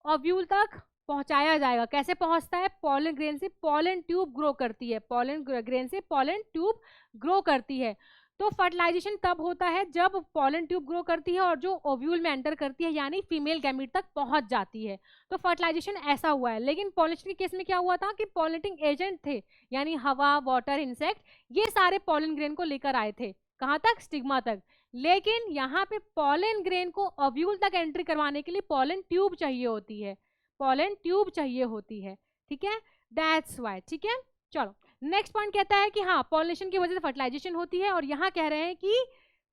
ओव्यूल तक पहुंचाया जाएगा। कैसे पहुंचता है, पॉलन ग्रेन से पॉलन ट्यूब ग्रो करती है, पॉलन ग्रेन से पॉलन ट्यूब ग्रो करती है। तो फर्टिलाइजेशन तब होता है जब पॉलन ट्यूब ग्रो करती है और जो ओव्यूल में एंटर करती है यानी फीमेल गैमीट तक पहुंच जाती है, तो फर्टिलाइजेशन ऐसा हुआ है। लेकिन पॉलिनेशन के केस में क्या हुआ था कि पॉलिनेटिंग एजेंट थे, यानी हवा, वाटर, इंसेक्ट, ये सारे पॉलन ग्रेन को लेकर आए थे कहाँ तक, स्टिग्मा तक। लेकिन यहाँ पे पॉलन ग्रेन को ओव्यूल तक एंट्री करवाने के लिए पॉलन ट्यूब चाहिए होती है, पॉलन ट्यूब चाहिए होती है, ठीक है, दैट्स व्हाई, ठीक है। चलो नेक्स्ट पॉइंट कहता है कि हाँ पॉलिनेशन की वजह से फर्टिलाइजेशन होती है, और यहाँ कह रहे हैं कि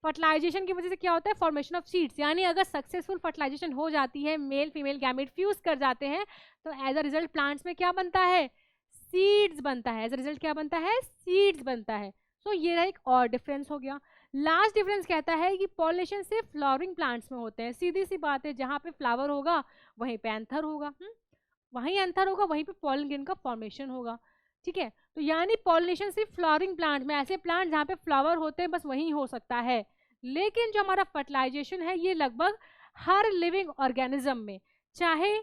फर्टिलाइजेशन की वजह से क्या होता है, फॉर्मेशन ऑफ सीड्स, यानी अगर सक्सेसफुल फर्टिलाइजेशन हो जाती है, मेल फीमेल गैमेट फ्यूज कर जाते हैं, तो एज अ रिजल्ट प्लांट्स में क्या बनता है, सीड्स बनता है, एज अ रिजल्ट क्या बनता है, सीड्स बनता है। सो ये एक और डिफरेंस हो गया। लास्ट डिफरेंस कहता है कि पॉलिनेशन सिर्फ फ्लावरिंग प्लांट्स में होते हैं। सीधी सी बात है, जहाँ पे फ्लावर होगा वहीं पे एंथर होगा, वहीं एंथर होगा, वहीं पे पॉलन ग्रेन का फॉर्मेशन होगा, ठीक है। तो यानी पॉलिनेशन सिर्फ फ्लावरिंग प्लांट में, ऐसे प्लांट जहाँ पे फ्लावर होते हैं बस वहीं हो सकता है। लेकिन जो हमारा फर्टिलाइजेशन है ये लगभग हर लिविंग ऑर्गेनिज्म में, चाहे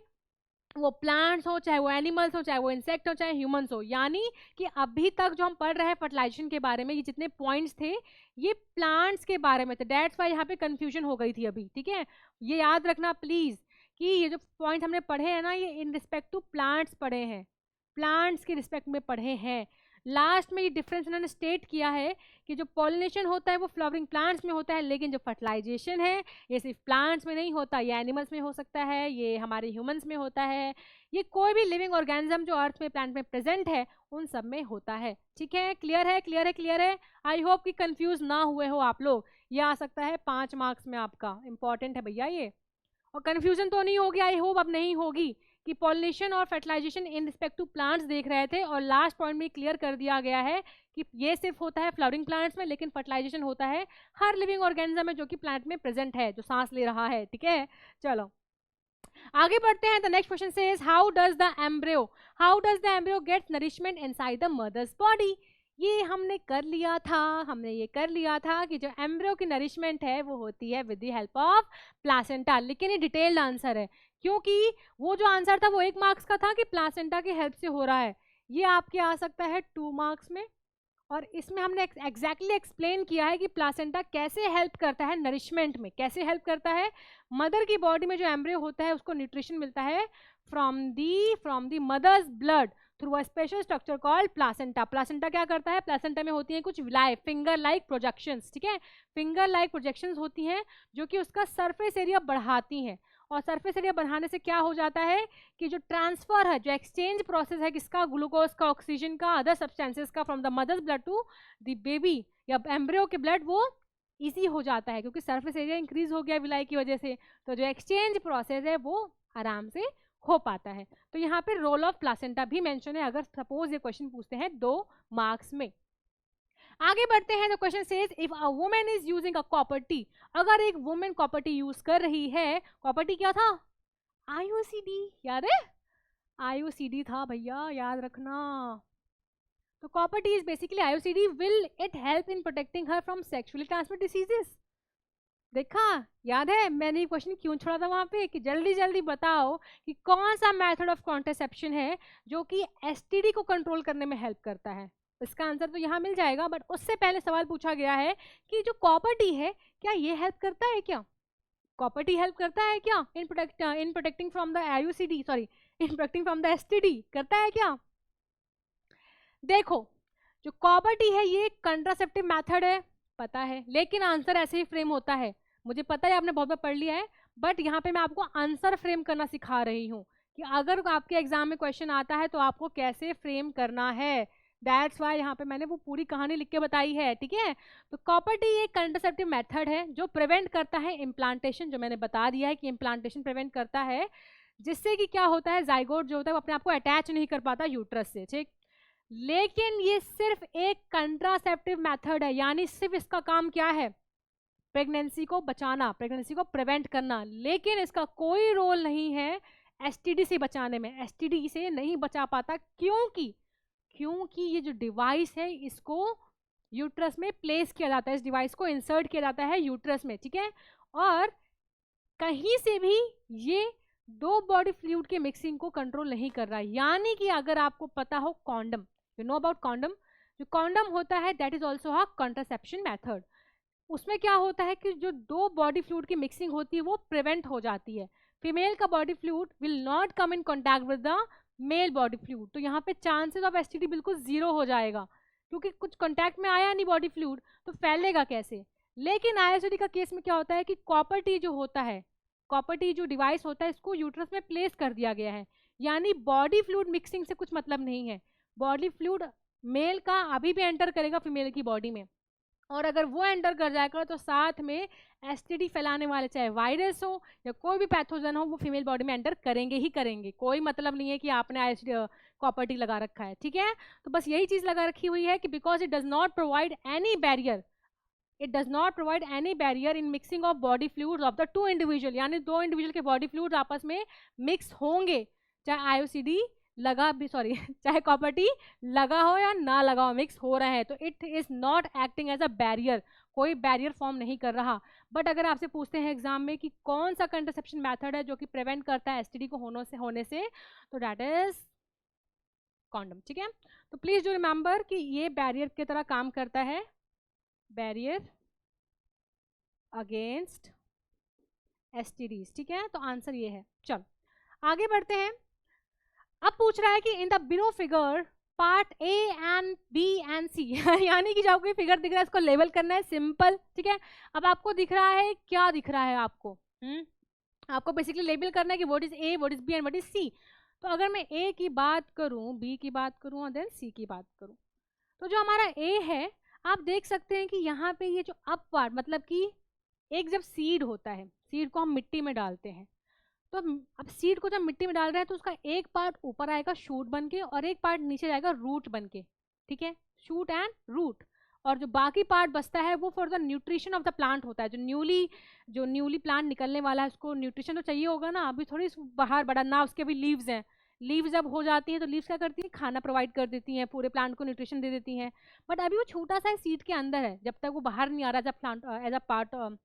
वो प्लांट्स हो, चाहे वो एनिमल्स हो, चाहे वो इंसेक्ट हो, चाहे ह्यूमंस हो। यानी कि अभी तक जो हम पढ़ रहे हैं फर्टिलाइजेशन के बारे में, ये जितने पॉइंट्स थे ये प्लांट्स के बारे में थे, डेट्स वाई यहाँ पे कंफ्यूजन हो गई थी अभी, ठीक है। ये याद रखना प्लीज कि ये जो पॉइंट हमने पढ़े हैं ना, ये इन रिस्पेक्ट टू प्लांट्स पढ़े हैं, प्लांट्स के रिस्पेक्ट में पढ़े हैं। लास्ट में ये डिफरेंस इन्होंने स्टेट किया है कि जो पॉलिनेशन होता है वो फ्लावरिंग प्लांट्स में होता है, लेकिन जो फर्टिलाइजेशन है ये सिर्फ प्लांट्स में नहीं होता, ये एनिमल्स में हो सकता है, ये हमारे ह्यूमंस में होता है, ये कोई भी लिविंग ऑर्गेनिज्म जो अर्थ में, प्लांट में प्रेजेंट है उन सब में होता है। ठीक है, क्लियर है, क्लियर है, क्लियर है। आई होप कि कंफ्यूज ना हुए हो आप लोग। ये आ सकता है 5 मार्क्स में आपका, इंपॉर्टेंट है भैया ये। और कंफ्यूजन तो नहीं होगी, आई होप अब नहीं होगी, कि पॉलिनेशन और fertilisation in respect to plants देख रहे थे, और लास्ट पॉइंट में क्लियर कर दिया गया है कि ये सिर्फ होता है फ्लावरिंग प्लांट्स में, लेकिन फर्टिलाइजेशन होता है हर लिविंग ऑर्गेनिज्म में जो कि प्लांट में प्रेजेंट है, जो सांस ले रहा है। ठीक है, चलो आगे बढ़ते हैं। The next question says how does the embryo gets nourishment inside the mother's body. ये हमने कर लिया था कि जो एम्ब्रियो की नरिशमेंट है वो होती है with the help of placenta, लेकिन ये डिटेल्ड आंसर है, क्योंकि वो जो आंसर था वो 1 मार्क्स का था कि प्लासेंटा की हेल्प से हो रहा है, ये आपके आ सकता है 2 मार्क्स में। और इसमें हमने एग्जैक्टली एक्सप्लेन किया है कि प्लासेंटा कैसे हेल्प करता है नरिशमेंट में, कैसे हेल्प करता है। मदर की बॉडी में जो एम्ब्रियो होता है उसको न्यूट्रिशन मिलता है from the mother's blood through a special structure called placenta. Placenta क्या करता है, प्लासेंटा में होती हैं कुछ विलाय, फिंगर लाइक प्रोजेक्शंस, ठीक है, फिंगर लाइक प्रोजेक्शंस होती हैं जो कि उसका सरफेस एरिया बढ़ाती हैं, और सरफेस एरिया बढ़ाने से क्या हो जाता है कि जो ट्रांसफर है, जो एक्सचेंज प्रोसेस है किसका, ग्लूकोज का, ऑक्सीजन का, अदर सब्सटेंसेस का from the mother's blood to the baby या एम्ब्रियो के ब्लड, वो इजी हो जाता है क्योंकि सरफेस एरिया इंक्रीज हो गया विलाई की वजह से, तो जो एक्सचेंज प्रोसेस है वो आराम से हो पाता है। तो यहाँ पे रोल ऑफ प्लासेंटा भी मेंशन है, अगर सपोज ये क्वेश्चन पूछते हैं 2 मार्क्स में। आगे बढ़ते हैं, तो question says if a woman is using a copper T, अगर एक वुमेन कॉपर टी यूज कर रही है, कॉपर टी क्या था, आईयूसीडी, याद है, आईयूसीडी था भैया, याद रखना। तो copper T is basically IUCD, will it help in protecting her from sexually transmitted diseases. देखा, याद है मैंने ये क्वेश्चन क्यों छोड़ा था वहां पे, कि जल्दी जल्दी बताओ कि कौन सा मेथड ऑफ कॉन्ट्रासेप्शन है जो कि एसटीडी को कंट्रोल करने में हेल्प करता है। इसका आंसर तो यहाँ मिल जाएगा, बट उससे पहले सवाल पूछा गया है कि जो कॉपर टी है क्या ये हेल्प करता है, क्या कॉपर टी हेल्प करता है क्या in protecting from the IUCD, sorry in protecting from the STD, करता है क्या। देखो, जो कॉपर टी है ये कंट्रासेप्टिव मेथड है, पता है, लेकिन आंसर ऐसे ही फ्रेम होता है, मुझे पता है आपने बहुत बार पढ़ लिया है, बट यहाँ पे मैं आपको आंसर फ्रेम करना सिखा रही हूँ कि अगर आपके एग्जाम में क्वेश्चन आता है तो आपको कैसे फ्रेम करना है। दैट्स वाई यहाँ पे मैंने वो पूरी कहानी लिख के बताई है, ठीक है। तो कॉपर टी एक कंट्रासेप्टिव मेथड है जो प्रिवेंट करता है इम्प्लांटेशन, जो मैंने बता दिया है कि इम्प्लांटेशन प्रिवेंट करता है, जिससे कि क्या होता है, जाइगोट जो होता है वो अपने आप को अटैच नहीं कर पाता यूट्रस से, ठीक। लेकिन ये सिर्फ एक कंट्रासेप्टिव मेथड है, यानी सिर्फ इसका काम क्या है, प्रेगनेंसी को बचाना, प्रेगनेंसी को प्रिवेंट करना, लेकिन इसका कोई रोल नहीं है एसटीडी से बचाने में, एसटीडी से नहीं बचा पाता, क्योंकि ये जो डिवाइस है इसको यूट्रस में प्लेस किया जाता है, इस डिवाइस को इंसर्ट किया जाता है यूट्रस में, ठीक है, और कहीं से भी ये 2 बॉडी फ्लूइड के मिक्सिंग को कंट्रोल नहीं कर रहा है। यानी कि अगर आपको पता हो condom, you know about condom, जो कॉन्डम होता है that is also a contraception method, उसमें क्या होता है कि जो 2 बॉडी फ्लूइड की मिक्सिंग होती है वो प्रिवेंट हो जाती है, फीमेल का body fluid will not come in contact with the male body fluid, तो यहाँ पे चांसेस ऑफ एसटीडी बिल्कुल 0 हो जाएगा, क्योंकि कुछ कॉन्टैक्ट में आया नहीं बॉडी फ्लूइड तो फैलेगा कैसे। लेकिन आईएसडी का केस में क्या होता है कि कॉपर टी जो होता है, कॉपर टी जो डिवाइस होता है इसको यूट्रस में प्लेस कर दिया गया है, यानी बॉडी फ्लूइड मिक्सिंग से कुछ मतलब नहीं है, बॉडी फ्लूइड मेल का अभी भी एंटर करेगा फीमेल की बॉडी में, और अगर वो एंटर कर जाएगा तो साथ में एसटीडी फैलाने वाले चाहे वायरस हो या कोई भी पैथोजन हो वो फीमेल बॉडी में एंटर करेंगे ही करेंगे, कोई मतलब नहीं है कि आपने आईएसडी कॉपर टी लगा रखा है, ठीक है। तो बस यही चीज लगा रखी हुई है कि because it does not provide any barrier, it does not provide any barrier in mixing of body fluids of the 2 individual, यानी 2 इंडिविजुअल के बॉडी फ्लूइड्स आपस में मिक्स होंगे चाहे आईयूसीडी लगा भी, सॉरी चाहे कॉपर टी लगा हो या ना लगा हो, मिक्स हो रहा है, तो it is not acting as a barrier, कोई बैरियर फॉर्म नहीं कर रहा। बट अगर आपसे पूछते हैं एग्जाम में कि कौन सा कंट्रासेप्शन मेथड है जो कि प्रिवेंट करता है एसटीडी को होने से, तो दैट इज कॉन्डम। ठीक है, तो प्लीज डू रिमेंबर कि ये बैरियर की तरह काम करता है, बैरियर अगेंस्ट एसटीडीज। ठीक है, तो आंसर ये है। चलो आगे बढ़ते हैं। अब पूछ रहा है कि in the below figure part A and B and C यानी कि जो आपको फिगर दिख रहा है इसको लेबल करना है, सिंपल। ठीक है, अब आपको दिख रहा है, क्या दिख रहा है आपको? आपको बेसिकली लेबल करना है कि what is A, what is B and what is C. तो अगर मैं ए की बात करूं, बी की बात करूं और देन सी की बात करूं, तो जो हमारा ए है, आप देख सकते हैं कि यहाँ पे ये जो अपवार्ड, मतलब कि एक जब सीड होता है, सीड को हम मिट्टी में डालते हैं, तो अब सीड को जब मिट्टी में डाल रहे हैं तो उसका एक पार्ट ऊपर आएगा शूट बन के और एक पार्ट नीचे जाएगा रूट बन के। ठीक है, शूट एंड रूट, और जो बाकी पार्ट बचता है वो for the nutrition of the plant होता है। जो न्यूली प्लांट निकलने वाला है उसको न्यूट्रिशन तो चाहिए होगा ना, अभी थोड़ी बाहर बढ़ा ना, उसके भी लीव्स हैं, लीव्स जब हो जाती हैं तो लीव्स क्या करती हैं, खाना प्रोवाइड कर देती हैं, पूरे प्लांट को न्यूट्रिशन दे देती हैं। बट अभी वो छोटा सा सीड के अंदर है, जब तक वो बाहर नहीं आ रहा, जब प्लांट एज अ पार्ट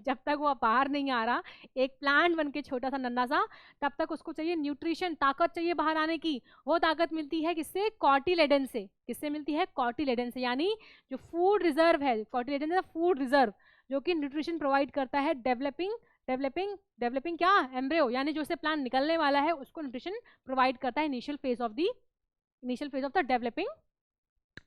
जब तक वो बाहर नहीं आ रहा एक प्लांट बन के छोटा सा नन्हा सा, तब तक उसको चाहिए न्यूट्रिशन, ताकत चाहिए बाहर आने की। वो ताकत मिलती है किससे? कॉटिलेडन से। किससे मिलती है? कॉटिलेडन से, यानी जो फूड रिजर्व है, कॉटिलेडन है फूड रिजर्व, जो कि न्यूट्रिशन प्रोवाइड करता है डेवलपिंग क्या? एम्ब्रियो, यानी जो से प्लांट निकलने वाला है उसको न्यूट्रिशन प्रोवाइड करता है initial phase of the developing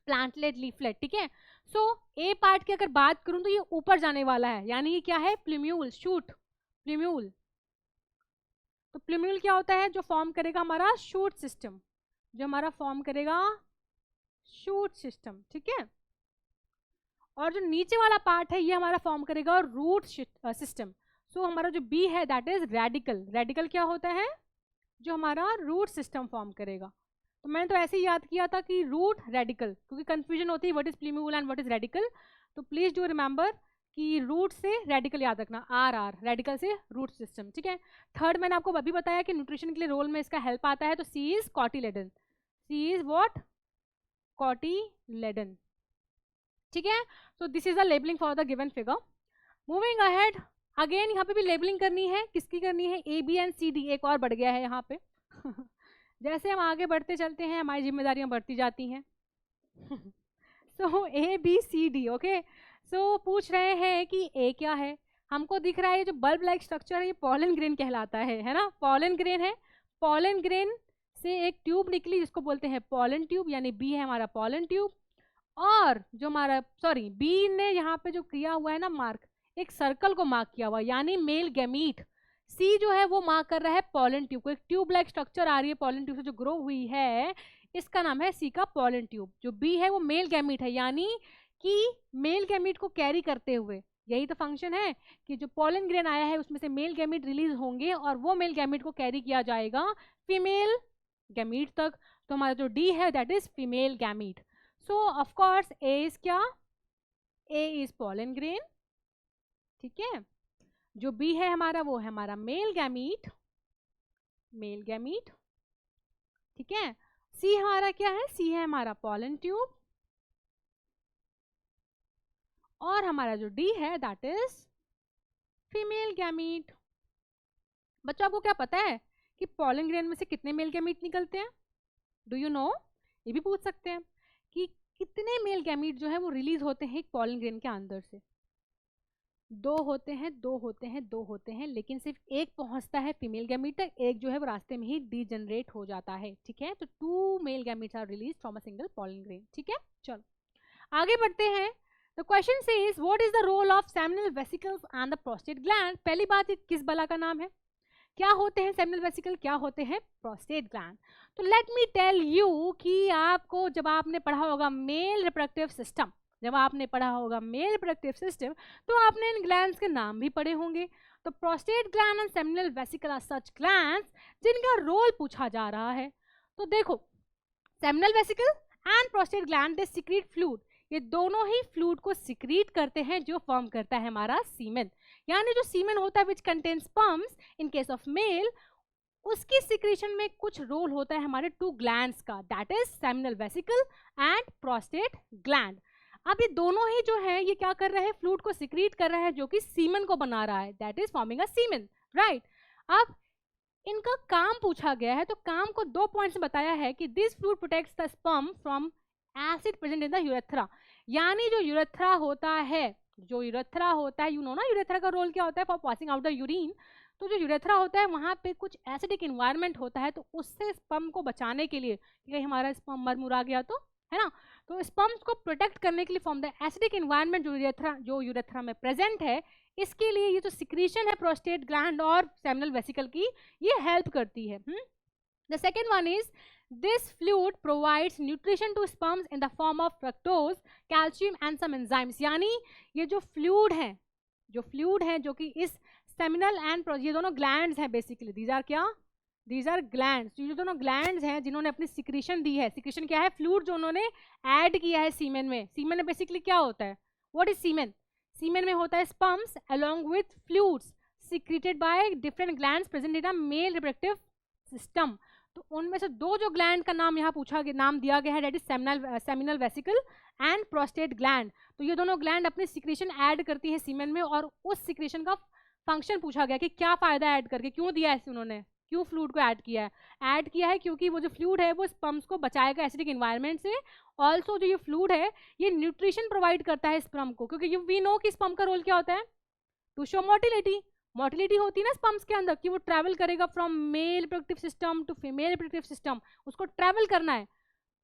plantlet leaflet. ठीक है, सो ए पार्ट की अगर बात करूं तो ये ऊपर जाने वाला है, यानी ये क्या है? Plumule, shoot, plumule. तो प्लूम्यूल क्या होता है? जो फॉर्म करेगा हमारा शूट सिस्टम, जो हमारा फॉर्म करेगा शूट सिस्टम। ठीक है, और जो नीचे वाला पार्ट है ये हमारा फॉर्म करेगा रूट सिस्टम। सो हमारा जो बी है दैट इज रेडिकल। रेडिकल क्या होता है? जो हमारा रूट सिस्टम फॉर्म करेगा। तो मैंने तो ऐसे ही याद किया था कि रूट रेडिकल, क्योंकि कंफ्यूजन होती है what is plumule and what is radical. तो प्लीज डू रिमेंबर कि रूट से रेडिकल याद रखना, आर रेडिकल से रूट सिस्टम। ठीक है, थर्ड मैंने आपको अभी बताया कि न्यूट्रिशन के लिए रोल में इसका हेल्प आता है, तो C is cotyledon. C is what? Cotyledon. ठीक है, so this is the labelling for the given figure. Moving ahead, again यहाँ पे भी लेबलिंग करनी है। किसकी करनी है? A B and C D, एक और बढ़ गया है यहाँ पे जैसे हम आगे बढ़ते चलते हैं हमारी जिम्मेदारियां बढ़ती जाती हैं so A B C D, okay. So पूछ रहे हैं कि ए क्या है? हमको दिख रहा है जो बल्ब लाइक स्ट्रक्चर है ये पॉलन ग्रेन कहलाता है ना? पॉलन ग्रेन है, पॉलन ग्रेन से एक ट्यूब निकली जिसको बोलते हैं पॉलन ट्यूब, यानी बी है हमारा पॉलन ट्यूब। और जो हमारा बी ने यहाँ पे जो किया हुआ है ना मार्क, एक सर्कल को मार्क किया हुआ, यानी मेल गैमीट। सी जो है वो मार्क कर रहा है पॉलन ट्यूब को, एक ट्यूब लाइक स्ट्रक्चर आ रही है पॉलन ट्यूब से जो ग्रो हुई है, इसका नाम है सी का पॉलन ट्यूब। जो बी है वो मेल गैमीट है, यानी कि मेल गैमीट को कैरी करते हुए, यही तो फंक्शन है कि जो पॉलन ग्रेन आया है उसमें से मेल गैमीट रिलीज होंगे और वो मेल गैमीट को कैरी किया जाएगा फीमेल गैमीट तक। तो हमारा जो डी है that is female gamete. So of course A is क्या? ए इज पॉलन ग्रेन। ठीक है, जो बी है हमारा वो है हमारा मेल गैमीट, मेल गैमीट। ठीक है, सी हमारा क्या है? सी है हमारा पॉलन ट्यूब, और हमारा जो डी है दैट इज फीमेल गैमीट। बच्चों आपको क्या पता है कि पॉलन ग्रेन में से कितने मेल गैमीट निकलते हैं? Do you no? ये भी पूछ सकते हैं कि कितने मेल गैमीट जो है वो रिलीज होते हैं एक पॉलन ग्रेन के अंदर से। दो होते हैं, लेकिन सिर्फ एक पहुंचता है फीमेल गैमीट तक, एक जो है वो रास्ते में ही डीजनरेट हो जाता है। ठीक है, तो 2 male gametes are release from a single pollen grain. ठीक है, चलो आगे बढ़ते हैं। The question says what is the role of seminal vesicles and the prostate gland. पहली बात, ये किस बला का नाम है? क्या होते हैं सेमिनल वेसिकल, क्या होते हैं प्रोस्टेट ग्लैंड? तो लेट मी टेल यू कि आपको जब आपने पढ़ा होगा मेल रिप्रोडक्टिव सिस्टम, जब आपने पढ़ा होगा मेल रिप्रोडक्टिव सिस्टम, तो आपने इन ग्लैंड्स के नाम भी पढ़े होंगे। तो prostate gland and seminal vesicle are such glands जिनका रोल पूछा जा रहा है। तो देखो, seminal vesicle and prostate gland they secrete fluid, ये दोनों ही फ्लूइड को सिक्रीट करते हैं जो फॉर्म करता है हमारा सीमेन। यानी जो सीमेन होता है which contains sperms in case of male, उसकी सिक्रीशन में कुछ रोल होता है हमारे 2 ग्लैंड्स का, that is seminal vesicle and prostate gland. अब ये दोनों ही जो है ये क्या कर रहे हैं, फ्लूइड को सिक्रीट कर रहा है जो कि सीमन को बना रहा है, that is forming a semen, right. अब इनका काम पूछा गया है, तो काम को 2 पॉइंट्स में बताया है कि this fluid protects the sperm from acid present in the urethra. यानी जो यूरेथ्रा होता है, जो यूरेथ्रा होता है, यू नो ना यूरेथ्रा का रोल क्या होता है for passing out the urine. तो जो यूरेथ्रा होता है वहाँ पे कुछ एसिडिक इन्वायरमेंट होता है, तो उससे स्पर्म को बचाने के लिए कि कहीं हमारा स्पर्म मर मुरा गया तो, है ना, तो स्पर्म्स को प्रोटेक्ट करने के लिए फ्रॉम द एसिडिक इन्वायरमेंट जो यूरेथ्रा में प्रेजेंट है, इसके लिए ये जो सिक्रीशन है प्रोस्टेट ग्लैंड और सेमिनल वेसिकल की, ये हेल्प करती है। The second one is this fluid provides nutrition to sperms in the form of fructose, calcium and some enzymes। यानी ये जो फ्लूइड है जो कि इस सेमिनल एंड ये दोनों ग्लैंड्स हैं बेसिकली, दीज आर क्या, दीज आर ग्लैंड्स। ये दोनों ग्लैंड्स हैं जिन्होंने अपनी सिक्रीशन दी है, सिक्रीशन क्या है, फ्लूइड जो उन्होंने ऐड किया है सीमेन में। सीमेन में बेसिकली क्या होता है, व्हाट इज सीमेन, सीमेन में होता है sperms along with fluids secreted by different glands present in a mail reproductive system. तो उनमें से 2 जो ग्लैंड का नाम यहाँ पूछा गया, नाम दिया गया है, that is seminal vesicle and prostate gland. तो ये दोनों ग्लैंड अपनी सिक्रीशन ऐड करती है सीमेन में, और उस सिक्रीशन का फंक्शन पूछा गया कि क्या फायदा ऐड करके, क्यों दिया है उन्होंने, क्यों फ्लूइड को ऐड किया है। ऐड किया है क्योंकि वो जो फ्लूइड है वो स्पर्म्स को बचाएगा एसिडिक इन्वायरमेंट से। ऑल्सो जो ये फ्लूइड है ये न्यूट्रिशन प्रोवाइड करता है स्पर्म को, क्योंकि वी नो कि स्पर्म का रोल क्या होता है, टू शो मोटिलिटी। मोटिलिटी होती है ना स्पर्म्स के अंदर कि वो ट्रैवल करेगा from male reproductive system to female reproductive system, उसको ट्रैवल करना है,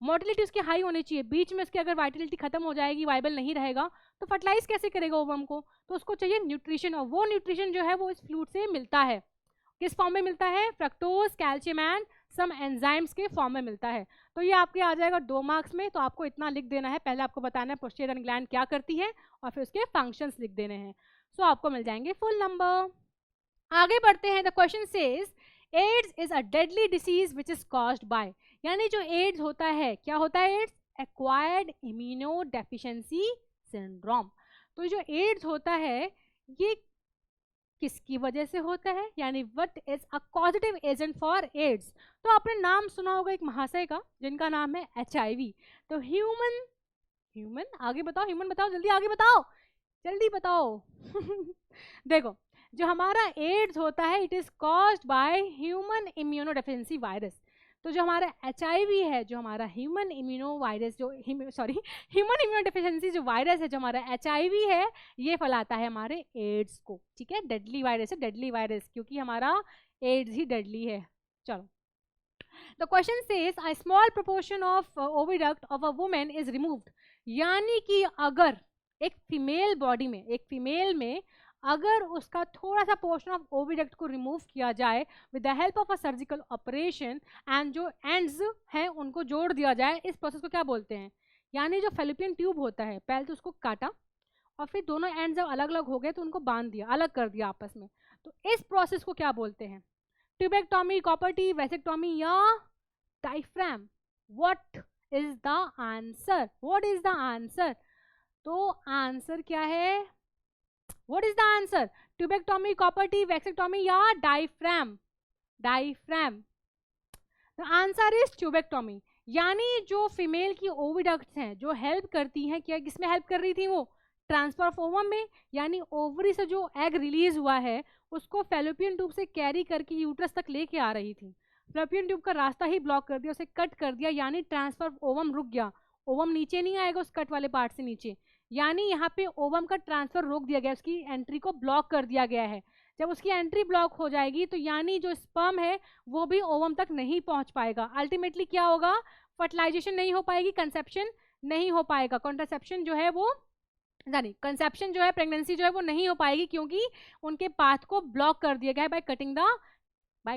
मोटिलिटी उसकी हाई होनी चाहिए। बीच में उसकी अगर वाइटलिटी खत्म हो जाएगी, वाइबल नहीं रहेगा, तो फर्टिलाइज कैसे करेगा ओवम को, तो उसको चाहिए न्यूट्रिशन, और वो न्यूट्रिशन जो है वो इस फ्लूइड से मिलता है। किस फॉर्म में मिलता है, fructose, calcium and some enzymes के फॉर्म में मिलता है। तो ये आपके आ जाएगा 2 मार्क्स में। तो आपको इतना लिख देना है, पहले आपको बताना है प्रोस्टेट ग्लैंड क्या करती है और फिर उसके फंक्शंस लिख देने हैं। सो आपको मिल जाएंगे फुल नंबर। आगे बढ़ते हैं। The question says AIDS is a deadly disease which is caused by, यानी जो एड्स होता है, क्या होता है AIDS, acquired immuno deficiency syndrome. तो जो एड्स होता है ये किसकी वजह से होता है, यानी what is a causative agent for AIDS. तो आपने नाम सुना होगा एक महाशय का जिनका नाम है HIV। तो ह्यूमन आगे बताओ, ह्यूमन बताओ, जल्दी आगे बताओ, जल्दी बताओ देखो जो हमारा एड्स होता है it is caused by human immuno deficiency virus. तो जो हमारा HIV है, जो हमारा ह्यूमन इम्यूनो वायरस, जो ह्यूमन इम्यूनो डेफिशिएंसी जो वायरस है, जो हमारा HIV है, ये फैलाता है हमारे एड्स को। ठीक है, डेडली वायरस है, डेडली वायरस, क्योंकि हमारा एड्स ही डेडली है। चलो, the question says a small proportion of oviduct of a women is removed, यानी कि अगर एक फीमेल बॉडी में, एक फीमेल में अगर उसका थोड़ा सा पोर्शन ऑफ ओविडक्ट को रिमूव किया जाए with the help of a surgical operation and जो एंड्स हैं उनको जोड़ दिया जाए, इस प्रोसेस को क्या बोलते हैं, यानी जो फेलोपियन ट्यूब होता है, पहले तो उसको काटा और फिर दोनों एंड्स जब अलग अलग हो गए तो उनको बांध दिया, अलग कर दिया आपस में, तो इस प्रोसेस को क्या बोलते हैं, ट्यूबेक्टोमी, कॉपर्टी, वेसेक्टोमी या diaphragm. What is the answer, what is the answer, तो आंसर क्या है, what is the answer, tubectomy, copper T, vasectomy या diaphragm, diaphragm. The answer is tubectomy. यानी जो फीमेल की ओविडक्ट्स हैं जो हेल्प करती हैं, क्या किसमें हेल्प कर रही थी वो, ट्रांसफर ऑफ ओवम में, यानी ओवरी से जो एग रिलीज हुआ है उसको फेलोपियन ट्यूब से कैरी करके यूट्रस तक लेके आ रही थी। फेलोपियन ट्यूब का रास्ता ही ब्लॉक कर दिया, उसे कट कर दिया, यानी ट्रांसफर ऑफ ओवम रुक गया, ओवम नीचे नहीं आएगा उस कट वाले पार्ट से नीचे, यानी यहाँ पे ओवम का ट्रांसफर रोक दिया गया, उसकी एंट्री को ब्लॉक कर दिया गया है। जब उसकी एंट्री ब्लॉक हो जाएगी तो यानी जो स्पर्म है वो भी ओवम तक नहीं पहुंच पाएगा। अल्टीमेटली क्या होगा, फर्टिलाइजेशन नहीं हो पाएगी, कंसेप्शन नहीं हो पाएगा, कॉन्ट्रासेप्शन जो है वो, यानी कंसेप्शन जो है, प्रेगनेंसी जो है वो नहीं हो पाएगी, क्योंकि उनके पाथ को ब्लॉक कर दिया गया है by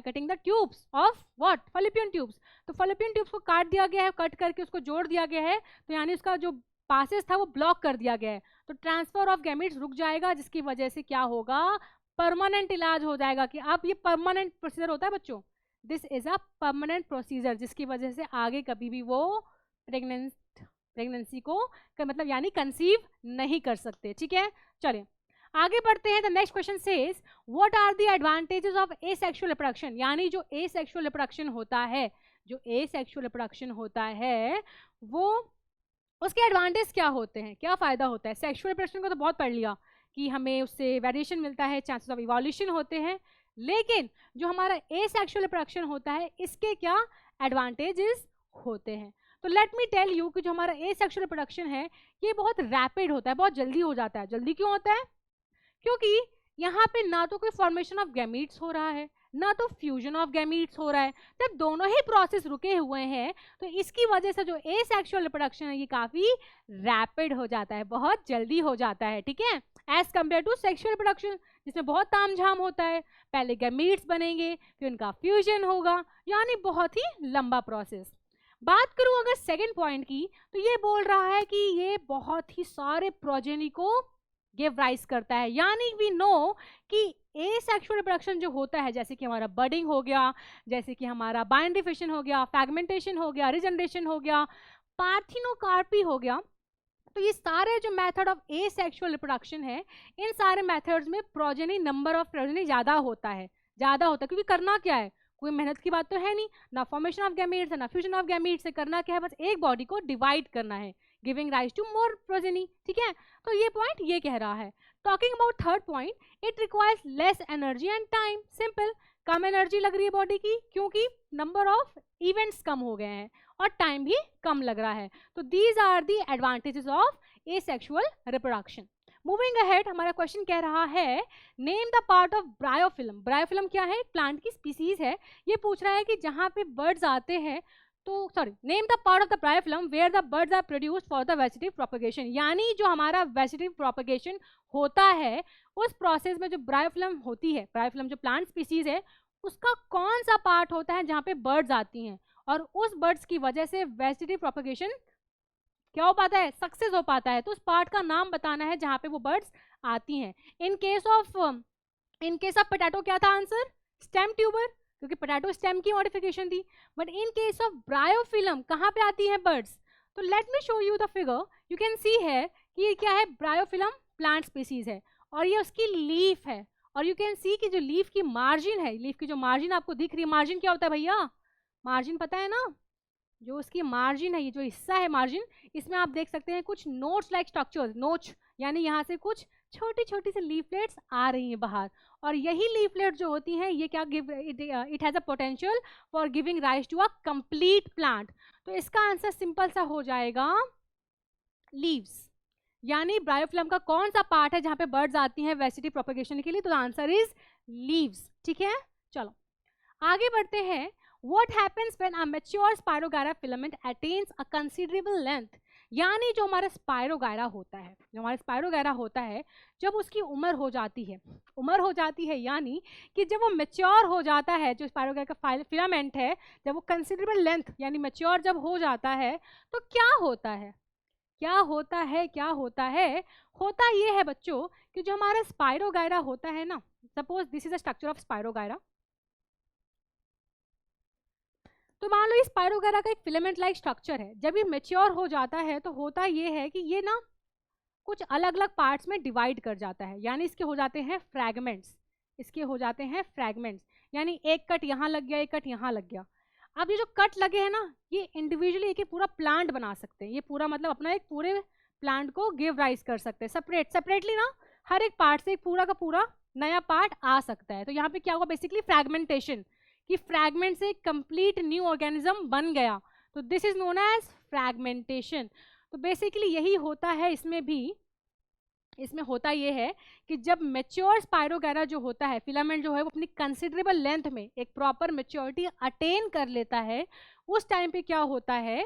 cutting the tubes of what, fallopian tubes. तो फेलोपियन ट्यूब्स को काट दिया गया है, कट करके उसको जोड़ दिया गया है, तो यानी उसका जो पासेस था वो ब्लॉक कर दिया गया है, तो ट्रांसफर ऑफ गैमेट्स रुक जाएगा, जिसकी वजह से क्या होगा, परमानेंट इलाज हो जाएगा। कि अब ये परमानेंट प्रोसीजर होता है बच्चों, this is a permanent procedure, जिसकी वजह से आगे कभी भी वो प्रेगनेंसी को मतलब यानी कंसीव नहीं कर सकते। ठीक है, चलिए आगे बढ़ते हैं। The next question says what are the advantages of asexual reproduction, यानी जो एसेक्सुअल रिप्रोडक्शन होता है, जो एसेक्सुअल रिप्रोडक्शन होता है वो उसके एडवांटेज क्या होते हैं, क्या फायदा होता है। सेक्सुअल रिप्रोडक्शन को तो बहुत पढ़ लिया कि हमें उससे वेरिएशन मिलता है, चांसेस ऑफ इवोल्यूशन होते हैं, लेकिन जो हमारा एसेक्सुअल रिप्रोडक्शन होता है इसके क्या एडवांटेजेस होते हैं। तो लेट मी टेल यू कि जो हमारा एसेक्सुअल रिप्रोडक्शन है ये बहुत रैपिड होता है, बहुत जल्दी हो जाता है। जल्दी क्यों होता है? क्योंकि यहाँ पे ना तो कोई फॉर्मेशन ऑफ गैमीट्स हो रहा है, ना तो फ्यूजन ऑफ गैमीट्स हो रहा है। जब दोनों ही प्रोसेस रुके हुए हैं तो इसकी वजह से जो एसेक्सुअल रिप्रोडक्शन है ये काफी रैपिड हो जाता है, बहुत जल्दी हो जाता है, ठीक है, as compare to sexual reproduction जिसमें बहुत तामझाम होता है। पहले गैमीट्स बनेंगे, फिर उनका फ्यूजन होगा, यानी बहुत ही लंबा प्रोसेस। बात करूं अगर सेकेंड पॉइंट की, तो ये बोल रहा है कि ये बहुत ही सारे प्रोजेनी को गिव राइज करता है। यानी वी नो कि एसेक्सुअल रिप्रोडक्शन जो होता है, जैसे कि हमारा बडिंग हो गया, जैसे कि हमारा बाइंड्री फिशन हो गया, फ्रैगमेंटेशन हो गया, रिजनरेशन हो गया, पार्थिनोकार्पी हो गया, तो ये सारे जो मेथड ऑफ एसेक्सुअल रिप्रोडक्शन है इन सारे मेथड्स में प्रोजेनी, नंबर ऑफ प्रोजेनी ज्यादा होता है, क्योंकि करना क्या है, कोई मेहनत की बात तो है नहीं, ना फॉर्मेशन ऑफ गैमीट्स ना फ्यूजन ऑफ गैमीट्स से, करना क्या है, बस एक बॉडी को डिवाइड करना है, giving rise to more progeny, ठीक है। तो ये पॉइंट ये कह रहा है। Talking about third point, it requires less energy and time. Simple, कम एनर्जी लग रही है बॉडी की क्योंकि नंबर ऑफ इवेंट्स कम हो गए हैं और टाइम भी कम लग रहा है। तो these are the advantages of asexual reproduction. Moving ahead, हमारा क्वेश्चन कह रहा है name the part of bryophyllum. Bryophyllum क्या है? प्लांट की स्पीसीज है। ये पूछ रहा है कि जहाँ पे बर्ड्स आते हैं, तो sorry, name the part of the bryophyllum where the birds are produced for the vegetative propagation. यानी जो हमारा वेजिटेटिव प्रोपगेशन होता है उस प्रोसेस में जो ब्रायोफिल्म होती है, ब्रायोफिल्म जो प्लांट स्पीसीज है, उसका कौन सा पार्ट होता है जहाँ पे बर्ड्स आती हैं और उस बर्ड्स की वजह से वेजिटेटिव प्रोपगेशन क्या हो पाता है, सक्सेस हो पाता है। तो उस पार्ट का नाम बताना है जहाँ पे वो बर्ड्स आती हैं। इन केस ऑफ पोटैटो क्या था आंसर? स्टेम ट्यूबर, क्योंकि पोटैटो स्टेम की मॉडिफिकेशन थी। But in case of bryophyllum कहाँ पे आती है बर्ड्स? तो let me show you the figure. You can see है कि ये क्या है, ब्रायोफिल्म प्लांट स्पीसीज है और ये उसकी लीफ है। और यू कैन सी कि जो लीफ की मार्जिन है, लीफ की जो मार्जिन आपको दिख रही है, मार्जिन क्या होता है भैया? मार्जिन पता है ना, जो उसकी मार्जिन है, ये जो हिस्सा है मार्जिन, इसमें आप देख सकते हैं कुछ नोट्स लाइक स्ट्रक्चर्स। नोच यानी यहाँ से कुछ छोटी छोटी सी लीफलेट्स आ रही हैं बाहर, और यही लीफलेट जो होती हैं ये क्या give, it has a potential for giving rise to a complete plant. तो इसका आंसर सिंपल सा हो जाएगा लीव्स। यानी ब्रायोफिल्म का कौन सा पार्ट है जहाँ पे बर्ड्स आती हैं वेजिटेटिव प्रोपगेशन के लिए? तो आंसर इज लीव्स, ठीक है। चलो आगे बढ़ते हैं। What happens when a mature Spirogyra filament attains a considerable length? यानी जो हमारा स्पायरोगायरा होता है, जब उसकी उम्र हो जाती है, यानी कि जब वो मेच्योर हो जाता है, जो स्पायरोगायरा का फिलामेंट है, जब वो कंसिडरेबल लेंथ यानी मेच्योर जब हो जाता है, तो क्या होता है? होता ये है बच्चों कि जो हमारा स्पायरोगायरा होता है ना, suppose this is the structure of spirogyra. तो मान लो इस स्पायरोगायरा का एक फिलामेंट लाइक स्ट्रक्चर है। जब ये मेच्योर हो जाता है तो होता ये है कि ये ना कुछ अलग अलग पार्ट्स में डिवाइड कर जाता है, यानी इसके हो जाते हैं फ्रैगमेंट्स। यानी एक कट यहाँ लग गया, एक कट यहाँ लग गया। अब ये जो कट लगे हैं ना, ये इंडिविजुअली एक पूरा प्लांट बना सकते हैं। ये पूरा मतलब अपना एक पूरे प्लांट को गिव राइज कर सकते हैं, सेपरेटली ना, हर एक पार्ट से एक पूरा का पूरा नया पार्ट आ सकता है। तो यहाँ पे क्या होगा, बेसिकली फ्रैगमेंटेशन, कि फ्रैगमेंट से कंप्लीट न्यू ऑर्गेनिज्म बन गया। तो this is known as fragmentation. तो बेसिकली यही होता है इसमें भी। इसमें होता ये है कि जब मेच्योर स्पायरोगायरा जो होता है, फिलामेंट जो है, वो अपनी कंसिडरेबल लेंथ में एक प्रॉपर मेच्योरिटी अटेन कर लेता है, उस टाइम पे क्या होता है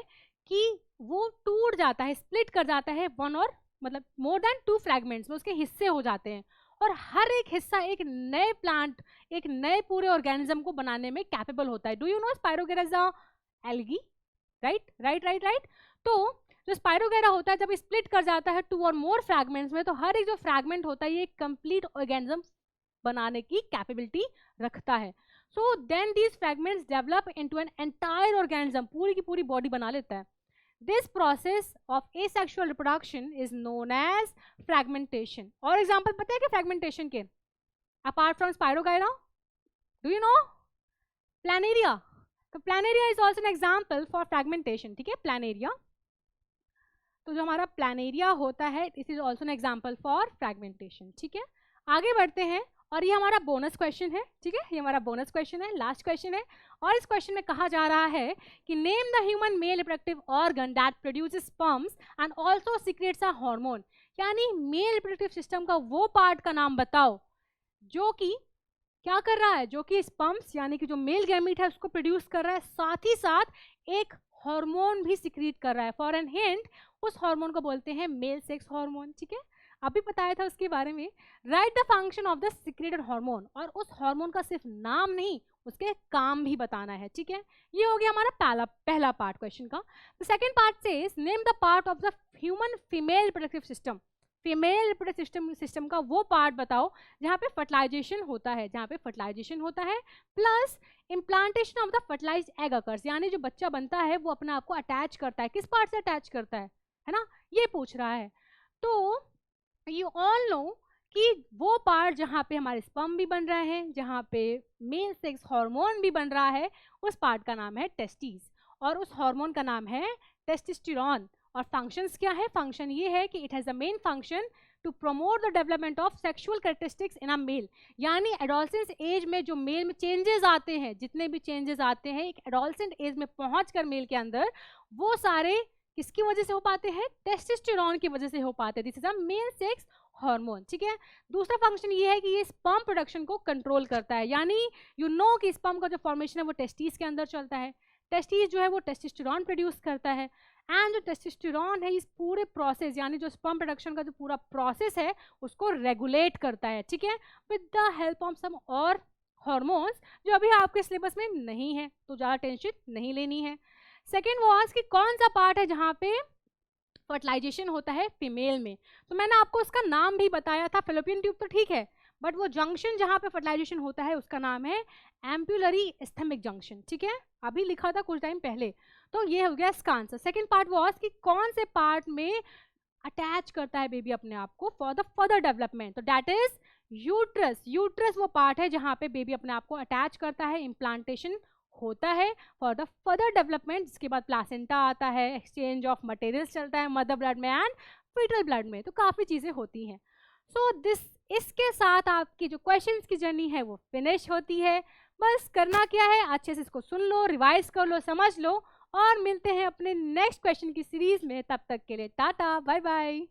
कि वो टूट जाता है, स्प्लिट कर जाता है, वन और मतलब मोर देन 2 फ्रैगमेंट्स में उसके हिस्से हो जाते हैं, और हर एक हिस्सा एक नए प्लांट, एक नए पूरे ऑर्गेनिज्म को बनाने में कैपेबल होता है। Do you no spirogyra is a algae, right. तो जो स्पायरोगायरा होता है जब स्प्लिट कर जाता है 2 और मोर फ्रैगमेंट्स में, तो हर एक जो फ्रैगमेंट होता है ये कंप्लीट ऑर्गेनिज्म बनाने की कैपेबिलिटी रखता है। So then these fragments develop into an entire organism, पूरी की पूरी बॉडी बना लेता है। This process of asexual reproduction is known as fragmentation. और एग्जाम्पल पता है कि फ्रेगमेंटेशन के, apart from Spirogyra, do you know? Planaria. तो Planaria is also an example for fragmentation. ठीक है, Planaria. तो जो हमारा Planaria होता है, this is also an example for fragmentation. ठीक है, आगे बढ़ते हैं और ये हमारा बोनस क्वेश्चन है. ठीक है, ये हमारा बोनस क्वेश्चन है, लास्ट क्वेश्चन है. और इस क्वेश्चन में कहा जा रहा है कि name the human male reproductive organ that produces sperms and also secrets a hormone. यानी मेल रिप्रोडक्टिव सिस्टम का वो पार्ट का नाम बताओ जो कि क्या कर रहा है, जो कि स्पर्म्स यानी कि जो मेल गैमीट है उसको प्रोड्यूस कर रहा है, साथ ही साथ एक हार्मोन भी सिक्रीट कर रहा है. फॉर एन हिंट, उस हार्मोन को बोलते हैं मेल सेक्स हार्मोन. ठीक है, अभी बताया था उसके बारे में. Right the function of the secreted hormone, और उस हार्मोन का सिर्फ नाम नहीं उसके काम भी बताना है. ठीक है, ये हो गया हमारा पहला पार्ट क्वेश्चन का. The second part says name the part of the human female reproductive system. Female reproductive system का वो पार्ट बताओ जहाँ पे फर्टिलाइजेशन होता है, जहाँ पे फर्टिलाइजेशन होता है plus implantation of the fertilised egg occurs. यानी जो बच्चा बनता है वो अपने आप को अटैच करता है, किस पार्ट से अटैच करता है ना, ये पूछ रहा है. तो यू ऑल नो कि वो पार्ट जहाँ पे हमारे स्पर्म भी बन रहे हैं, जहाँ पे मेल सेक्स हार्मोन भी बन रहा है, उस पार्ट का नाम है टेस्टिस और उस हार्मोन का नाम है टेस्टोस्टेरोन. और फंक्शंस क्या है, फंक्शन ये है कि it has the main function to promote the development of sexual characteristics in a male. यानी एडोलसेंस एज में जो मेल में चेंजेस आते हैं, जितने भी चेंजेस आते हैं एक एडोलसेंट एज में पहुंचकर मेल के अंदर, वो सारे किसकी वजह से हो पाते हैं, टेस्टोस्टेरोन की वजह से हो पाते हैं. This is a mail sex hormone. ठीक है, दूसरा फंक्शन ये है कि ये स्पर्म प्रोडक्शन को कंट्रोल करता है. यानी यू नो कि स्पर्म का जो फॉर्मेशन है वो टेस्टिस के अंदर चलता है. टेस्टिस जो है वो टेस्टोस्टेरोन प्रोड्यूस करता है, एंड जो टेस्टोस्टेरोन है इस पूरे प्रोसेस यानी जो स्पर्म प्रोडक्शन का जो पूरा प्रोसेस है उसको रेगुलेट करता है. ठीक है, with the help of some और हार्मोन्स जो अभी आपके सिलेबस में नहीं है, तो ज़्यादा टेंशन नहीं लेनी है. सेकेंड वाज कि कौन सा पार्ट है जहाँ पे फर्टिलाइजेशन होता है फीमेल में. तो मैंने आपको उसका नाम भी बताया था, फेलोपियन ट्यूब तो ठीक है, बट वो जंक्शन जहाँ पे फर्टिलाइजेशन होता है उसका नाम है एम्पुलरी इस्थेमिक जंक्शन. ठीक है, अभी लिखा था कुछ टाइम पहले. तो ये हो गया इसका आंसर. सेकेंड पार्ट वाज कि कौन से पार्ट में अटैच करता है बेबी अपने आप को फॉर द फर्दर डेवलपमेंट. तो दैट इज यूट्रस. यूट्रस वो पार्ट है जहाँ पे बेबी अपने आप को अटैच करता है, इम्प्लांटेशन होता है फॉर द फर्दर डेवलपमेंट. जिसके बाद प्लासेंटा आता है, एक्सचेंज ऑफ मटेरियल्स चलता है मदर ब्लड में एंड फीटल ब्लड में. तो काफ़ी चीज़ें होती हैं. सो इसके साथ आपकी जो क्वेश्चंस की जर्नी है वो फिनिश होती है. बस करना क्या है, अच्छे से इसको सुन लो, रिवाइज कर लो, समझ लो, और मिलते हैं अपने नेक्स्ट क्वेश्चन की सीरीज में. तब तक के लिए टाटा, बाय बाय.